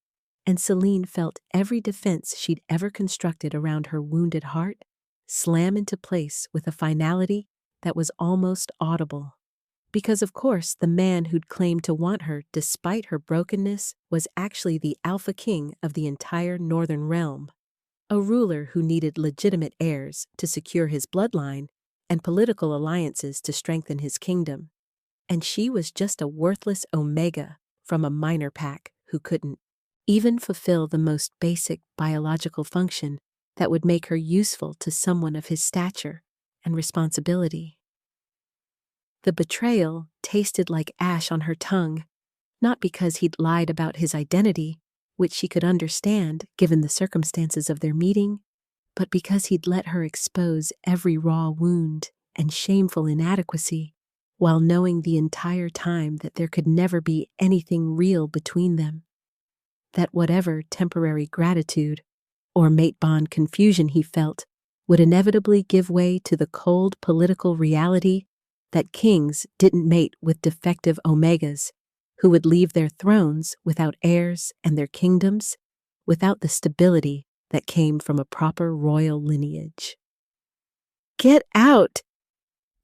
and Celine felt every defense she'd ever constructed around her wounded heart slam into place with a finality that was almost audible. Because of course the man who'd claimed to want her despite her brokenness was actually the Alpha King of the entire Northern Realm, a ruler who needed legitimate heirs to secure his bloodline and political alliances to strengthen his kingdom. And she was just a worthless omega from a minor pack who couldn't even fulfill the most basic biological function that would make her useful to someone of his stature and responsibility. The betrayal tasted like ash on her tongue, not because he'd lied about his identity, which she could understand given the circumstances of their meeting, but because he'd let her expose every raw wound and shameful inadequacy, while knowing the entire time that there could never be anything real between them. That whatever temporary gratitude or mate bond confusion he felt would inevitably give way to the cold political reality that kings didn't mate with defective omegas who would leave their thrones without heirs and their kingdoms without the stability that came from a proper royal lineage. "Get out,"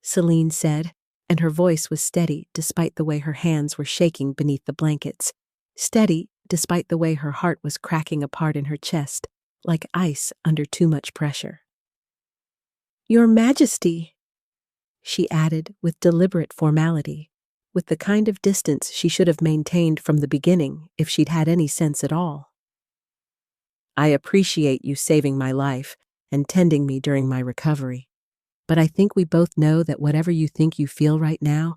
Celine said, and her voice was steady despite the way her hands were shaking beneath the blankets, steady despite the way her heart was cracking apart in her chest, like ice under too much pressure. "Your Majesty," she added with deliberate formality, with the kind of distance she should have maintained from the beginning if she'd had any sense at all. "I appreciate you saving my life and tending me during my recovery, but I think we both know that whatever you think you feel right now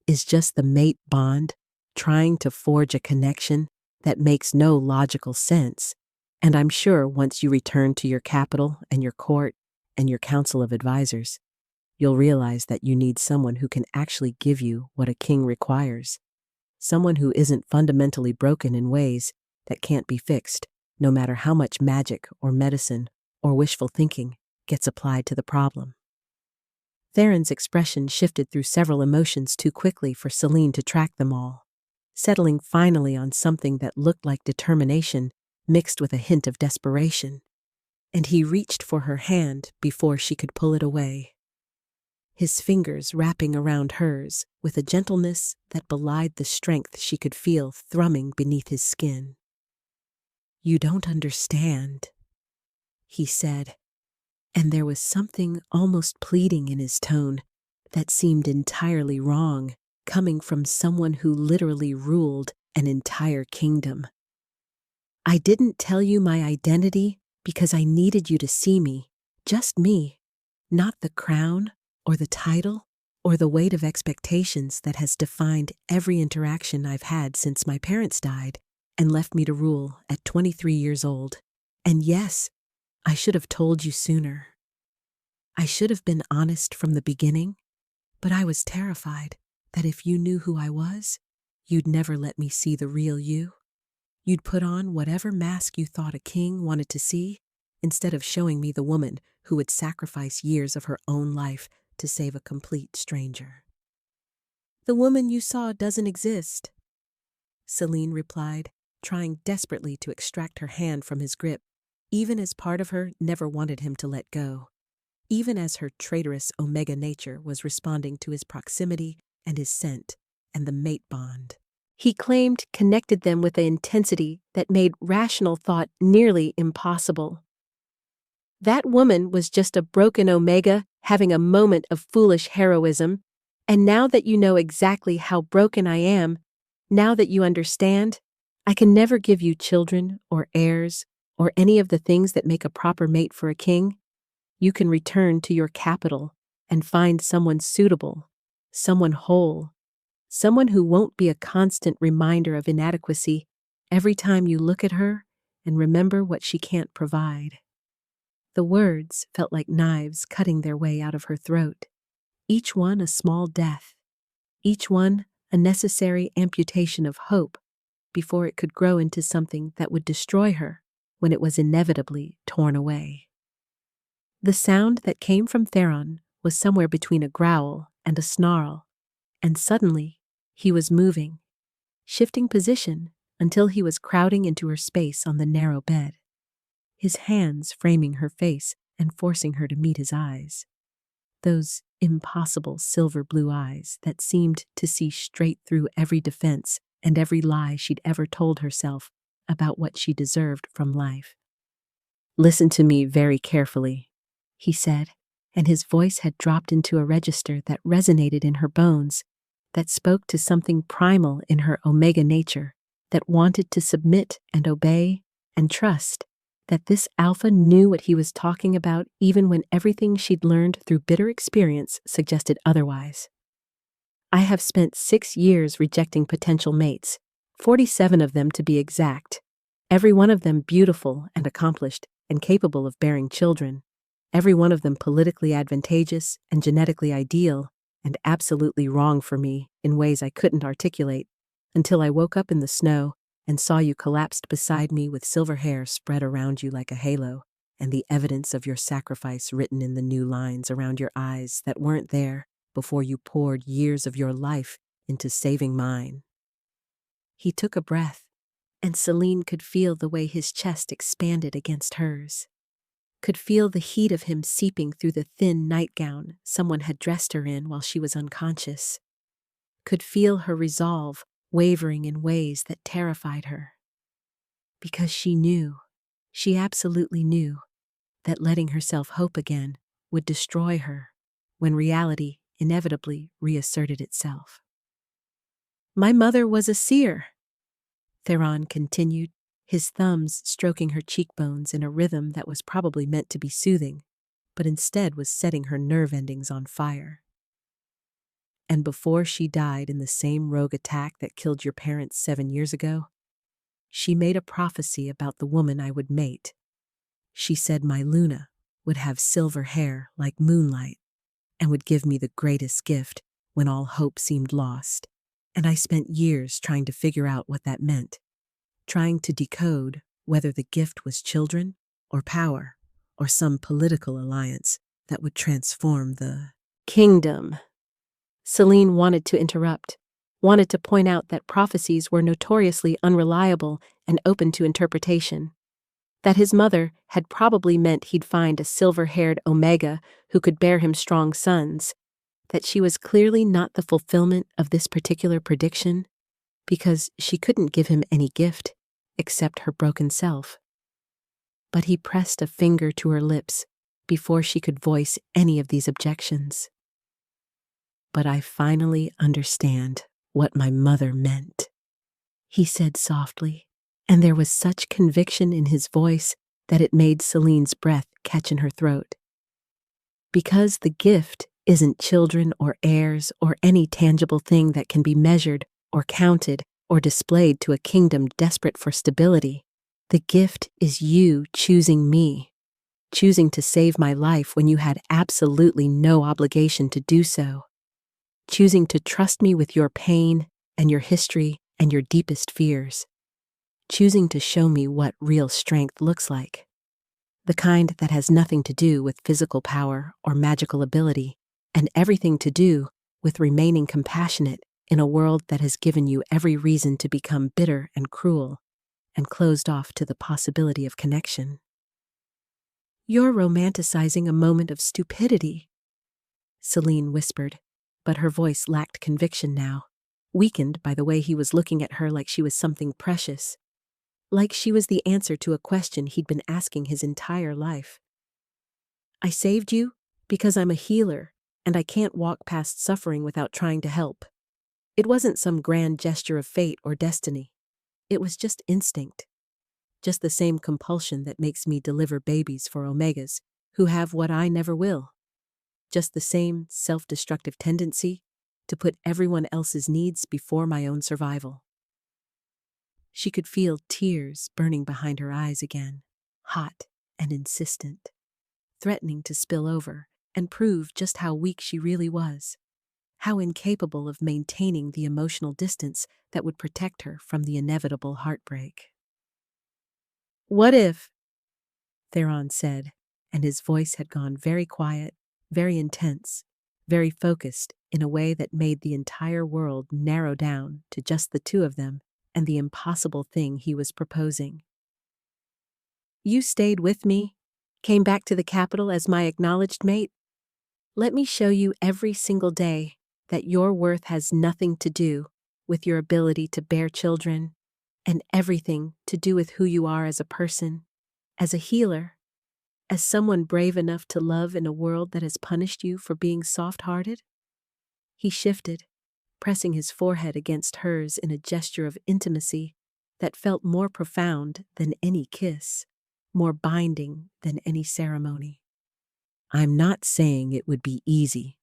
is just the mate bond trying to forge a connection that makes no logical sense, and I'm sure once you return to your capital and your court and your council of advisors, you'll realize that you need someone who can actually give you what a king requires, someone who isn't fundamentally broken in ways that can't be fixed, no matter how much magic or medicine or wishful thinking gets applied to the problem." Theron's expression shifted through several emotions too quickly for Celine to track them all, settling finally on something that looked like determination mixed with a hint of desperation, and he reached for her hand before she could pull it away, his fingers wrapping around hers with a gentleness that belied the strength she could feel thrumming beneath his skin. "You don't understand," he said, and there was something almost pleading in his tone that seemed entirely wrong, coming from someone who literally ruled an entire kingdom. "I didn't tell you my identity because I needed you to see me, just me, not the crown or the title or the weight of expectations that has defined every interaction I've had since my parents died and left me to rule at 23 years old. And yes, I should have told you sooner. I should have been honest from the beginning, but I was terrified that if you knew who I was, you'd never let me see the real you. You'd put on whatever mask you thought a king wanted to see, instead of showing me the woman who would sacrifice years of her own life to save a complete stranger." "The woman you saw doesn't exist," Celine replied, trying desperately to extract her hand from his grip, even as part of her never wanted him to let go, even as her traitorous omega nature was responding to his proximity and his scent and the mate bond he claimed connected them with an intensity that made rational thought nearly impossible. "That woman was just a broken omega having a moment of foolish heroism, and now that you know exactly how broken I am, now that you understand, I can never give you children or heirs or any of the things that make a proper mate for a king. You can return to your capital and find someone suitable, someone whole, someone who won't be a constant reminder of inadequacy every time you look at her and remember what she can't provide." The words felt like knives cutting their way out of her throat, each one a small death, each one a necessary amputation of hope before it could grow into something that would destroy her when it was inevitably torn away. The sound that came from Theron was somewhere between a growl and a snarl, and suddenly he was moving, shifting position until he was crowding into her space on the narrow bed, his hands framing her face and forcing her to meet his eyes. Those impossible silver blue eyes that seemed to see straight through every defense and every lie she'd ever told herself about what she deserved from life. Listen to me very carefully, he said, and his voice had dropped into a register that resonated in her bones, that spoke to something primal in her omega nature, that wanted to submit and obey and trust, that this alpha knew what he was talking about even when everything she'd learned through bitter experience suggested otherwise. I have spent 6 years rejecting potential mates, 47 of them to be exact, every one of them beautiful and accomplished and capable of bearing children, every one of them politically advantageous and genetically ideal and absolutely wrong for me in ways I couldn't articulate, until I woke up in the snow and saw you collapsed beside me with silver hair spread around you like a halo, and the evidence of your sacrifice written in the new lines around your eyes that weren't there before you poured years of your life into saving mine. He took a breath, and Celine could feel the way his chest expanded against hers, could feel the heat of him seeping through the thin nightgown someone had dressed her in while she was unconscious, could feel her resolve wavering in ways that terrified her. Because she absolutely knew, that letting herself hope again would destroy her when reality inevitably reasserted itself. My mother was a seer, Theron continued, his thumbs stroking her cheekbones in a rhythm that was probably meant to be soothing, but instead was setting her nerve endings on fire. And before she died in the same rogue attack that killed your parents 7 years ago, she made a prophecy about the woman I would mate. She said my Luna would have silver hair like moonlight and would give me the greatest gift when all hope seemed lost. And I spent years trying to figure out what that meant, trying to decode whether the gift was children or power or some political alliance that would transform the kingdom. Celine wanted to interrupt, wanted to point out that prophecies were notoriously unreliable and open to interpretation, that his mother had probably meant he'd find a silver-haired Omega who could bear him strong sons, that she was clearly not the fulfillment of this particular prediction, because she couldn't give him any gift except her broken self. But he pressed a finger to her lips before she could voice any of these objections. But I finally understand what my mother meant, he said softly, and there was such conviction in his voice that it made Celine's breath catch in her throat. Because the gift isn't children or heirs or any tangible thing that can be measured or counted or displayed to a kingdom desperate for stability. The gift is you choosing me, choosing to save my life when you had absolutely no obligation to do so, choosing to trust me with your pain and your history and your deepest fears, choosing to show me what real strength looks like, the kind that has nothing to do with physical power or magical ability, and everything to do with remaining compassionate in a world that has given you every reason to become bitter and cruel and closed off to the possibility of connection. You're romanticizing a moment of stupidity, Celine whispered, but her voice lacked conviction now, weakened by the way he was looking at her like she was something precious, like she was the answer to a question he'd been asking his entire life. I saved you because I'm a healer, and I can't walk past suffering without trying to help. It wasn't some grand gesture of fate or destiny. It was just instinct. Just the same compulsion that makes me deliver babies for Omegas, who have what I never will. Just the same self-destructive tendency to put everyone else's needs before my own survival. She could feel tears burning behind her eyes again, hot and insistent, threatening to spill over and prove just how weak she really was, how incapable of maintaining the emotional distance that would protect her from the inevitable heartbreak. What if? Theron said, and his voice had gone very quiet, very intense, very focused in a way that made the entire world narrow down to just the two of them and the impossible thing he was proposing. You stayed with me, came back to the capital as my acknowledged mate. Let me show you every single day that your worth has nothing to do with your ability to bear children, and everything to do with who you are as a person, as a healer, As someone brave enough to love in a world that has punished you for being soft-hearted? He shifted, pressing his forehead against hers in a gesture of intimacy that felt more profound than any kiss, more binding than any ceremony. I'm not saying it would be easy.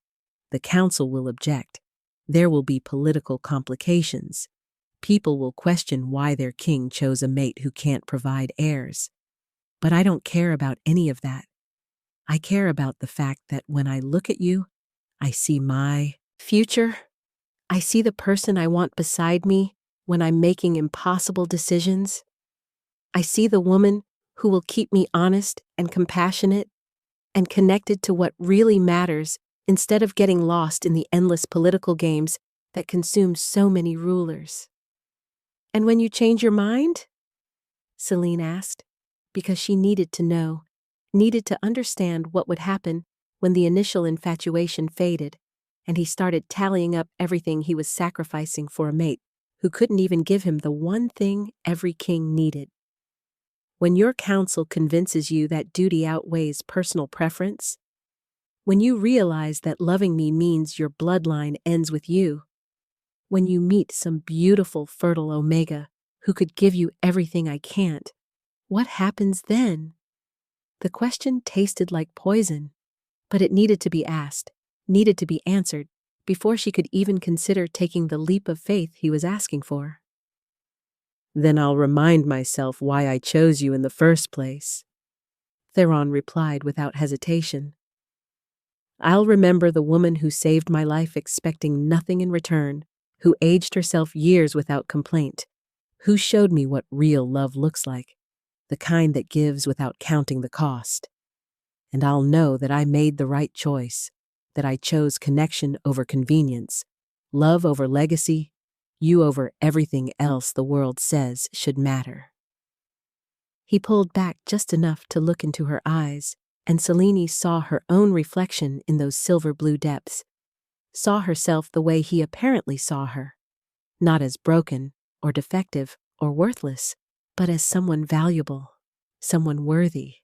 The council will object. There will be political complications. People will question why their king chose a mate who can't provide heirs. But I don't care about any of that. I care about the fact that when I look at you, I see my future. I see the person I want beside me when I'm making impossible decisions. I see the woman who will keep me honest and compassionate and connected to what really matters instead of getting lost in the endless political games that consume so many rulers. And when you change your mind? Celine asked, because she needed to know, needed to understand what would happen when the initial infatuation faded, and he started tallying up everything he was sacrificing for a mate who couldn't even give him the one thing every king needed. When your counsel convinces you that duty outweighs personal preference, when you realize that loving me means your bloodline ends with you, when you meet some beautiful, fertile Omega who could give you everything I can't, what happens then? The question tasted like poison, but it needed to be asked, needed to be answered, before she could even consider taking the leap of faith he was asking for. Then I'll remind myself why I chose you in the first place, Theron replied without hesitation. I'll remember the woman who saved my life expecting nothing in return, who aged herself years without complaint, who showed me what real love looks like, the kind that gives without counting the cost. And I'll know that I made the right choice, that I chose connection over convenience, love over legacy, you over everything else the world says should matter. He pulled back just enough to look into her eyes, and Celine saw her own reflection in those silver blue depths, saw herself the way he apparently saw her, not as broken or defective or worthless, but as someone valuable, someone worthy,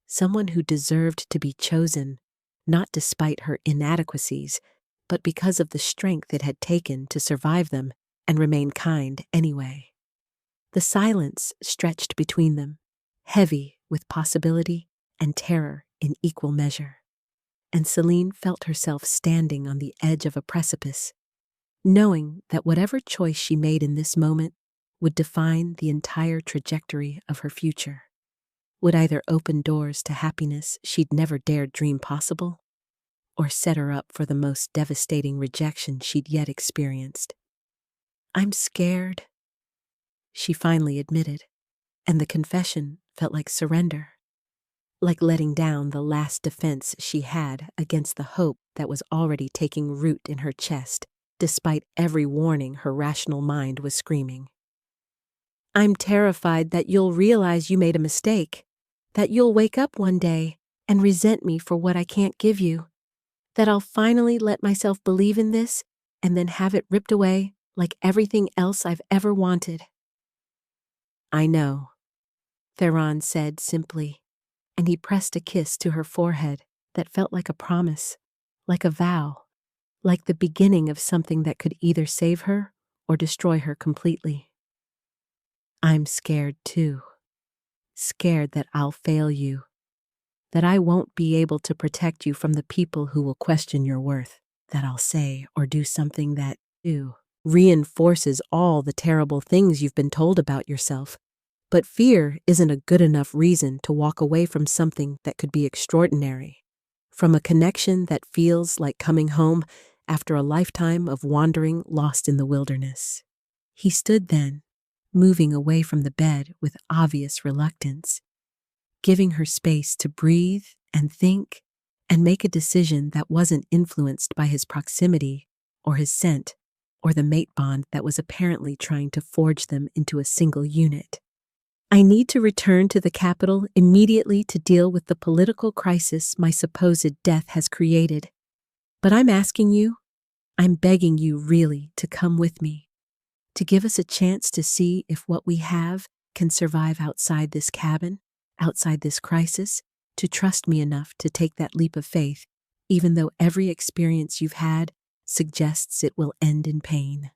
someone who deserved to be chosen, not despite her inadequacies, but because of the strength it had taken to survive them and remain kind anyway. The silence stretched between them, heavy with possibility and terror in equal measure, and Celine felt herself standing on the edge of a precipice, knowing that whatever choice she made in this moment would define the entire trajectory of her future, would either open doors to happiness she'd never dared dream possible, or set her up for the most devastating rejection she'd yet experienced. I'm scared, she finally admitted, and the confession felt like surrender, like letting down the last defense she had against the hope that was already taking root in her chest, despite every warning her rational mind was screaming. I'm terrified that you'll realize you made a mistake, that you'll wake up one day and resent me for what I can't give you, that I'll finally let myself believe in this and then have it ripped away like everything else I've ever wanted. I know, Theron said simply, and he pressed a kiss to her forehead that felt like a promise, like a vow, like the beginning of something that could either save her or destroy her completely. I'm scared too, scared that I'll fail you, that I won't be able to protect you from the people who will question your worth, that I'll say or do something that, reinforces all the terrible things you've been told about yourself. But fear isn't a good enough reason to walk away from something that could be extraordinary, from a connection that feels like coming home after a lifetime of wandering lost in the wilderness. He stood then, moving away from the bed with obvious reluctance, giving her space to breathe and think and make a decision that wasn't influenced by his proximity or his scent or the mate bond that was apparently trying to forge them into a single unit. I need to return to the capital immediately to deal with the political crisis my supposed death has created. But I'm asking you, I'm begging you really to come with me, to give us a chance to see if what we have can survive outside this cabin, outside this crisis, to trust me enough to take that leap of faith, even though every experience you've had suggests it will end in pain."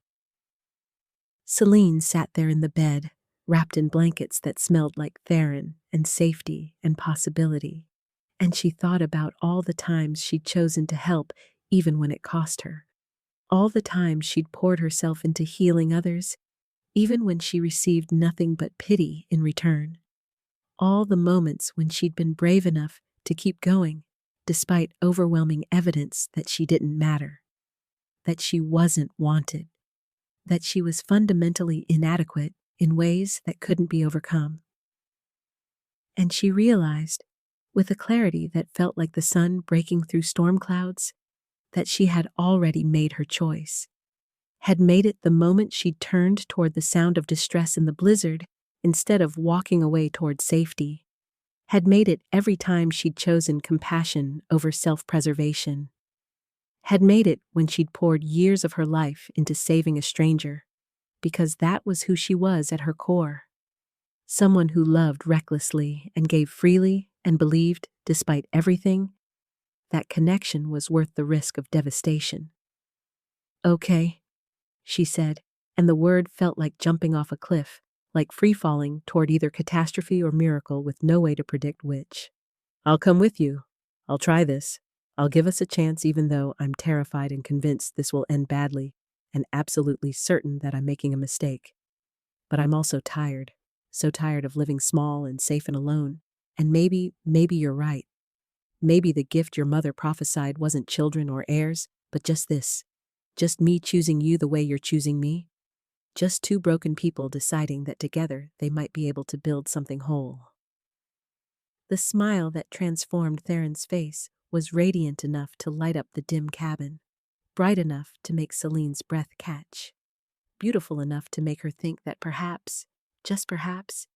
Celine sat there in the bed, wrapped in blankets that smelled like Theron and safety and possibility, and she thought about all the times she'd chosen to help even when it cost her. All the times she'd poured herself into healing others, even when she received nothing but pity in return. All the moments when she'd been brave enough to keep going, despite overwhelming evidence that she didn't matter, that she wasn't wanted, that she was fundamentally inadequate in ways that couldn't be overcome. And she realized, with a clarity that felt like the sun breaking through storm clouds, that she had already made her choice, had made it the moment she turned toward the sound of distress in the blizzard instead of walking away toward safety, had made it every time she'd chosen compassion over self-preservation, had made it when she'd poured years of her life into saving a stranger, because that was who she was at her core. Someone who loved recklessly and gave freely and believed, despite everything, that connection was worth the risk of devastation. "Okay," she said, and the word felt like jumping off a cliff, like free-falling toward either catastrophe or miracle with no way to predict which. "I'll come with you. I'll try this. I'll give us a chance even though I'm terrified and convinced this will end badly and absolutely certain that I'm making a mistake. But I'm also tired, so tired of living small and safe and alone. And maybe you're right. Maybe the gift your mother prophesied wasn't children or heirs, but just this. Just me choosing you the way you're choosing me. Just two broken people deciding that together they might be able to build something whole." The smile that transformed Theron's face was radiant enough to light up the dim cabin, bright enough to make Celine's breath catch, beautiful enough to make her think that perhaps, just perhaps,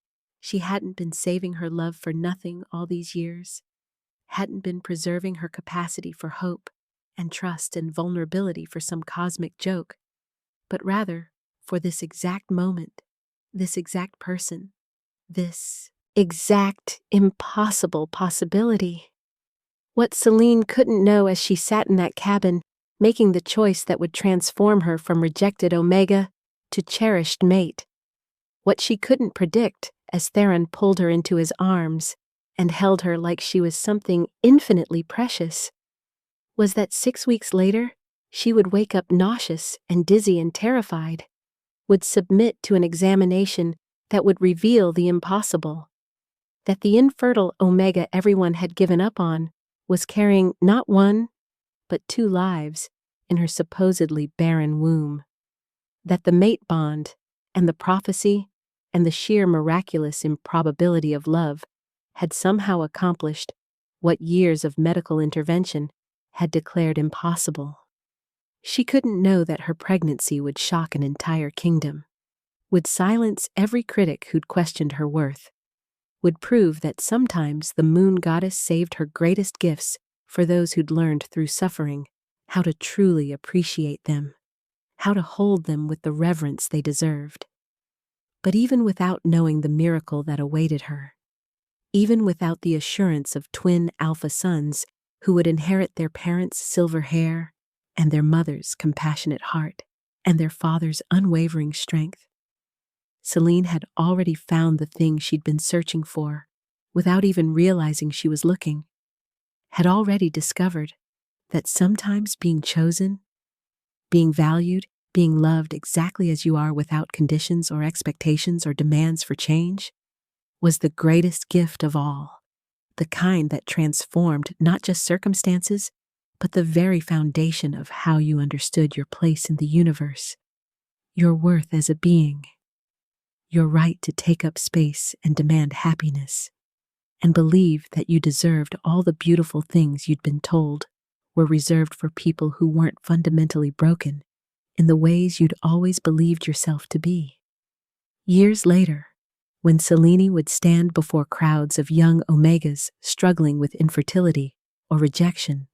she hadn't been saving her love for nothing all these years, hadn't been preserving her capacity for hope and trust and vulnerability for some cosmic joke, but rather for this exact moment, this exact person, this exact impossible possibility. What Celine couldn't know as she sat in that cabin, making the choice that would transform her from rejected Omega to cherished mate. What she couldn't predict as Theron pulled her into his arms and held her like she was something infinitely precious, was that 6 weeks later, she would wake up nauseous and dizzy and terrified, would submit to an examination that would reveal the impossible, that the infertile Omega everyone had given up on was carrying not one, but 2 lives in her supposedly barren womb, that the mate bond and the prophecy and the sheer miraculous improbability of love had somehow accomplished what years of medical intervention had declared impossible. She couldn't know that her pregnancy would shock an entire kingdom, would silence every critic who'd questioned her worth, would prove that sometimes the moon goddess saved her greatest gifts for those who'd learned through suffering how to truly appreciate them, how to hold them with the reverence they deserved. But even without knowing the miracle that awaited her, even without the assurance of twin alpha sons who would inherit their parents' silver hair and their mother's compassionate heart and their father's unwavering strength, Celine had already found the thing she'd been searching for without even realizing she was looking, had already discovered that sometimes being chosen, being valued, being loved exactly as you are without conditions or expectations or demands for change, was the greatest gift of all, the kind that transformed not just circumstances, but the very foundation of how you understood your place in the universe, your worth as a being, your right to take up space and demand happiness, and believe that you deserved all the beautiful things you'd been told were reserved for people who weren't fundamentally broken in the ways you'd always believed yourself to be. Years later, when Celine would stand before crowds of young Omegas struggling with infertility or rejection,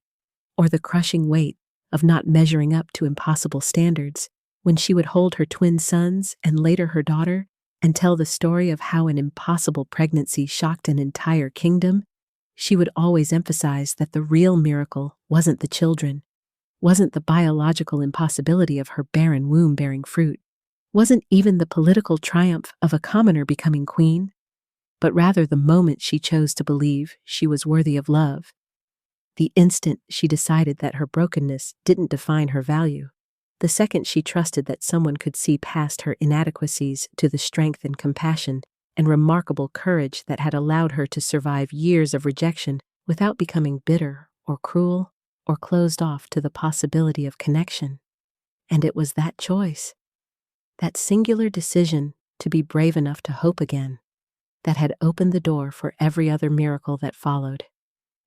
or the crushing weight of not measuring up to impossible standards, when she would hold her twin sons and later her daughter and tell the story of how an impossible pregnancy shocked an entire kingdom, She would always emphasize that the real miracle wasn't the children, wasn't the biological impossibility of her barren womb bearing fruit, wasn't even the political triumph of a commoner becoming queen, but rather the moment she chose to believe she was worthy of love, the instant she decided that her brokenness didn't define her value, the second she trusted that someone could see past her inadequacies to the strength and compassion and remarkable courage that had allowed her to survive years of rejection without becoming bitter or cruel or closed off to the possibility of connection. And it was that choice, that singular decision to be brave enough to hope again, that had opened the door for every other miracle that followed,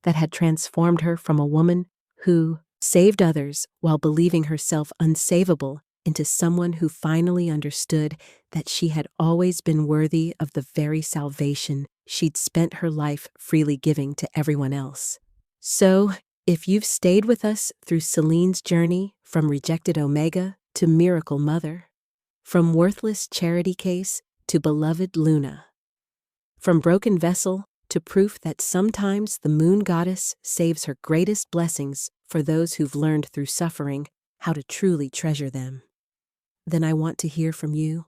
that had transformed her from a woman who saved others while believing herself unsavable into someone who finally understood that she had always been worthy of the very salvation she'd spent her life freely giving to everyone else. So, if you've stayed with us through Celine's journey from rejected Omega to miracle mother, from worthless charity case to beloved Luna, from broken vessel to proof that sometimes the moon goddess saves her greatest blessings for those who've learned through suffering how to truly treasure them, then I want to hear from you.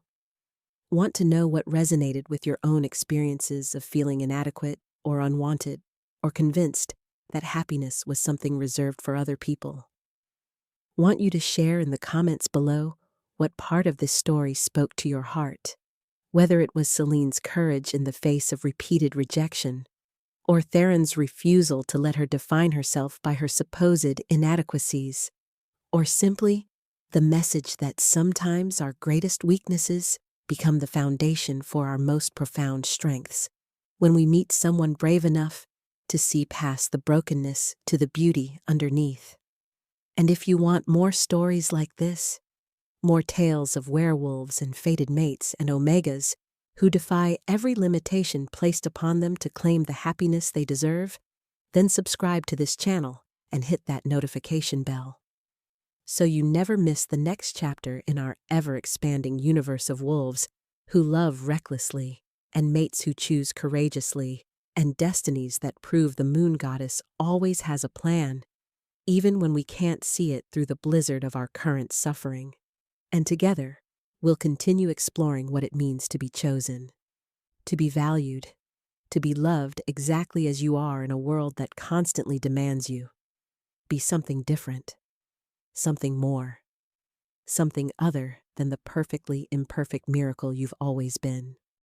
Want to know what resonated with your own experiences of feeling inadequate or unwanted or convinced that happiness was something reserved for other people. Want you to share in the comments below what part of this story spoke to your heart, whether it was Celine's courage in the face of repeated rejection, or Theron's refusal to let her define herself by her supposed inadequacies, or simply the message that sometimes our greatest weaknesses become the foundation for our most profound strengths, when we meet someone brave enough to see past the brokenness to the beauty underneath. And if you want more stories like this, more tales of werewolves and fated mates and omegas who defy every limitation placed upon them to claim the happiness they deserve, then subscribe to this channel and hit that notification bell, so you never miss the next chapter in our ever-expanding universe of wolves who love recklessly, and mates who choose courageously, and destinies that prove the moon goddess always has a plan, even when we can't see it through the blizzard of our current suffering. And together, we'll continue exploring what it means to be chosen, to be valued, to be loved exactly as you are in a world that constantly demands you. Be something different. Something more, something other than the perfectly imperfect miracle you've always been.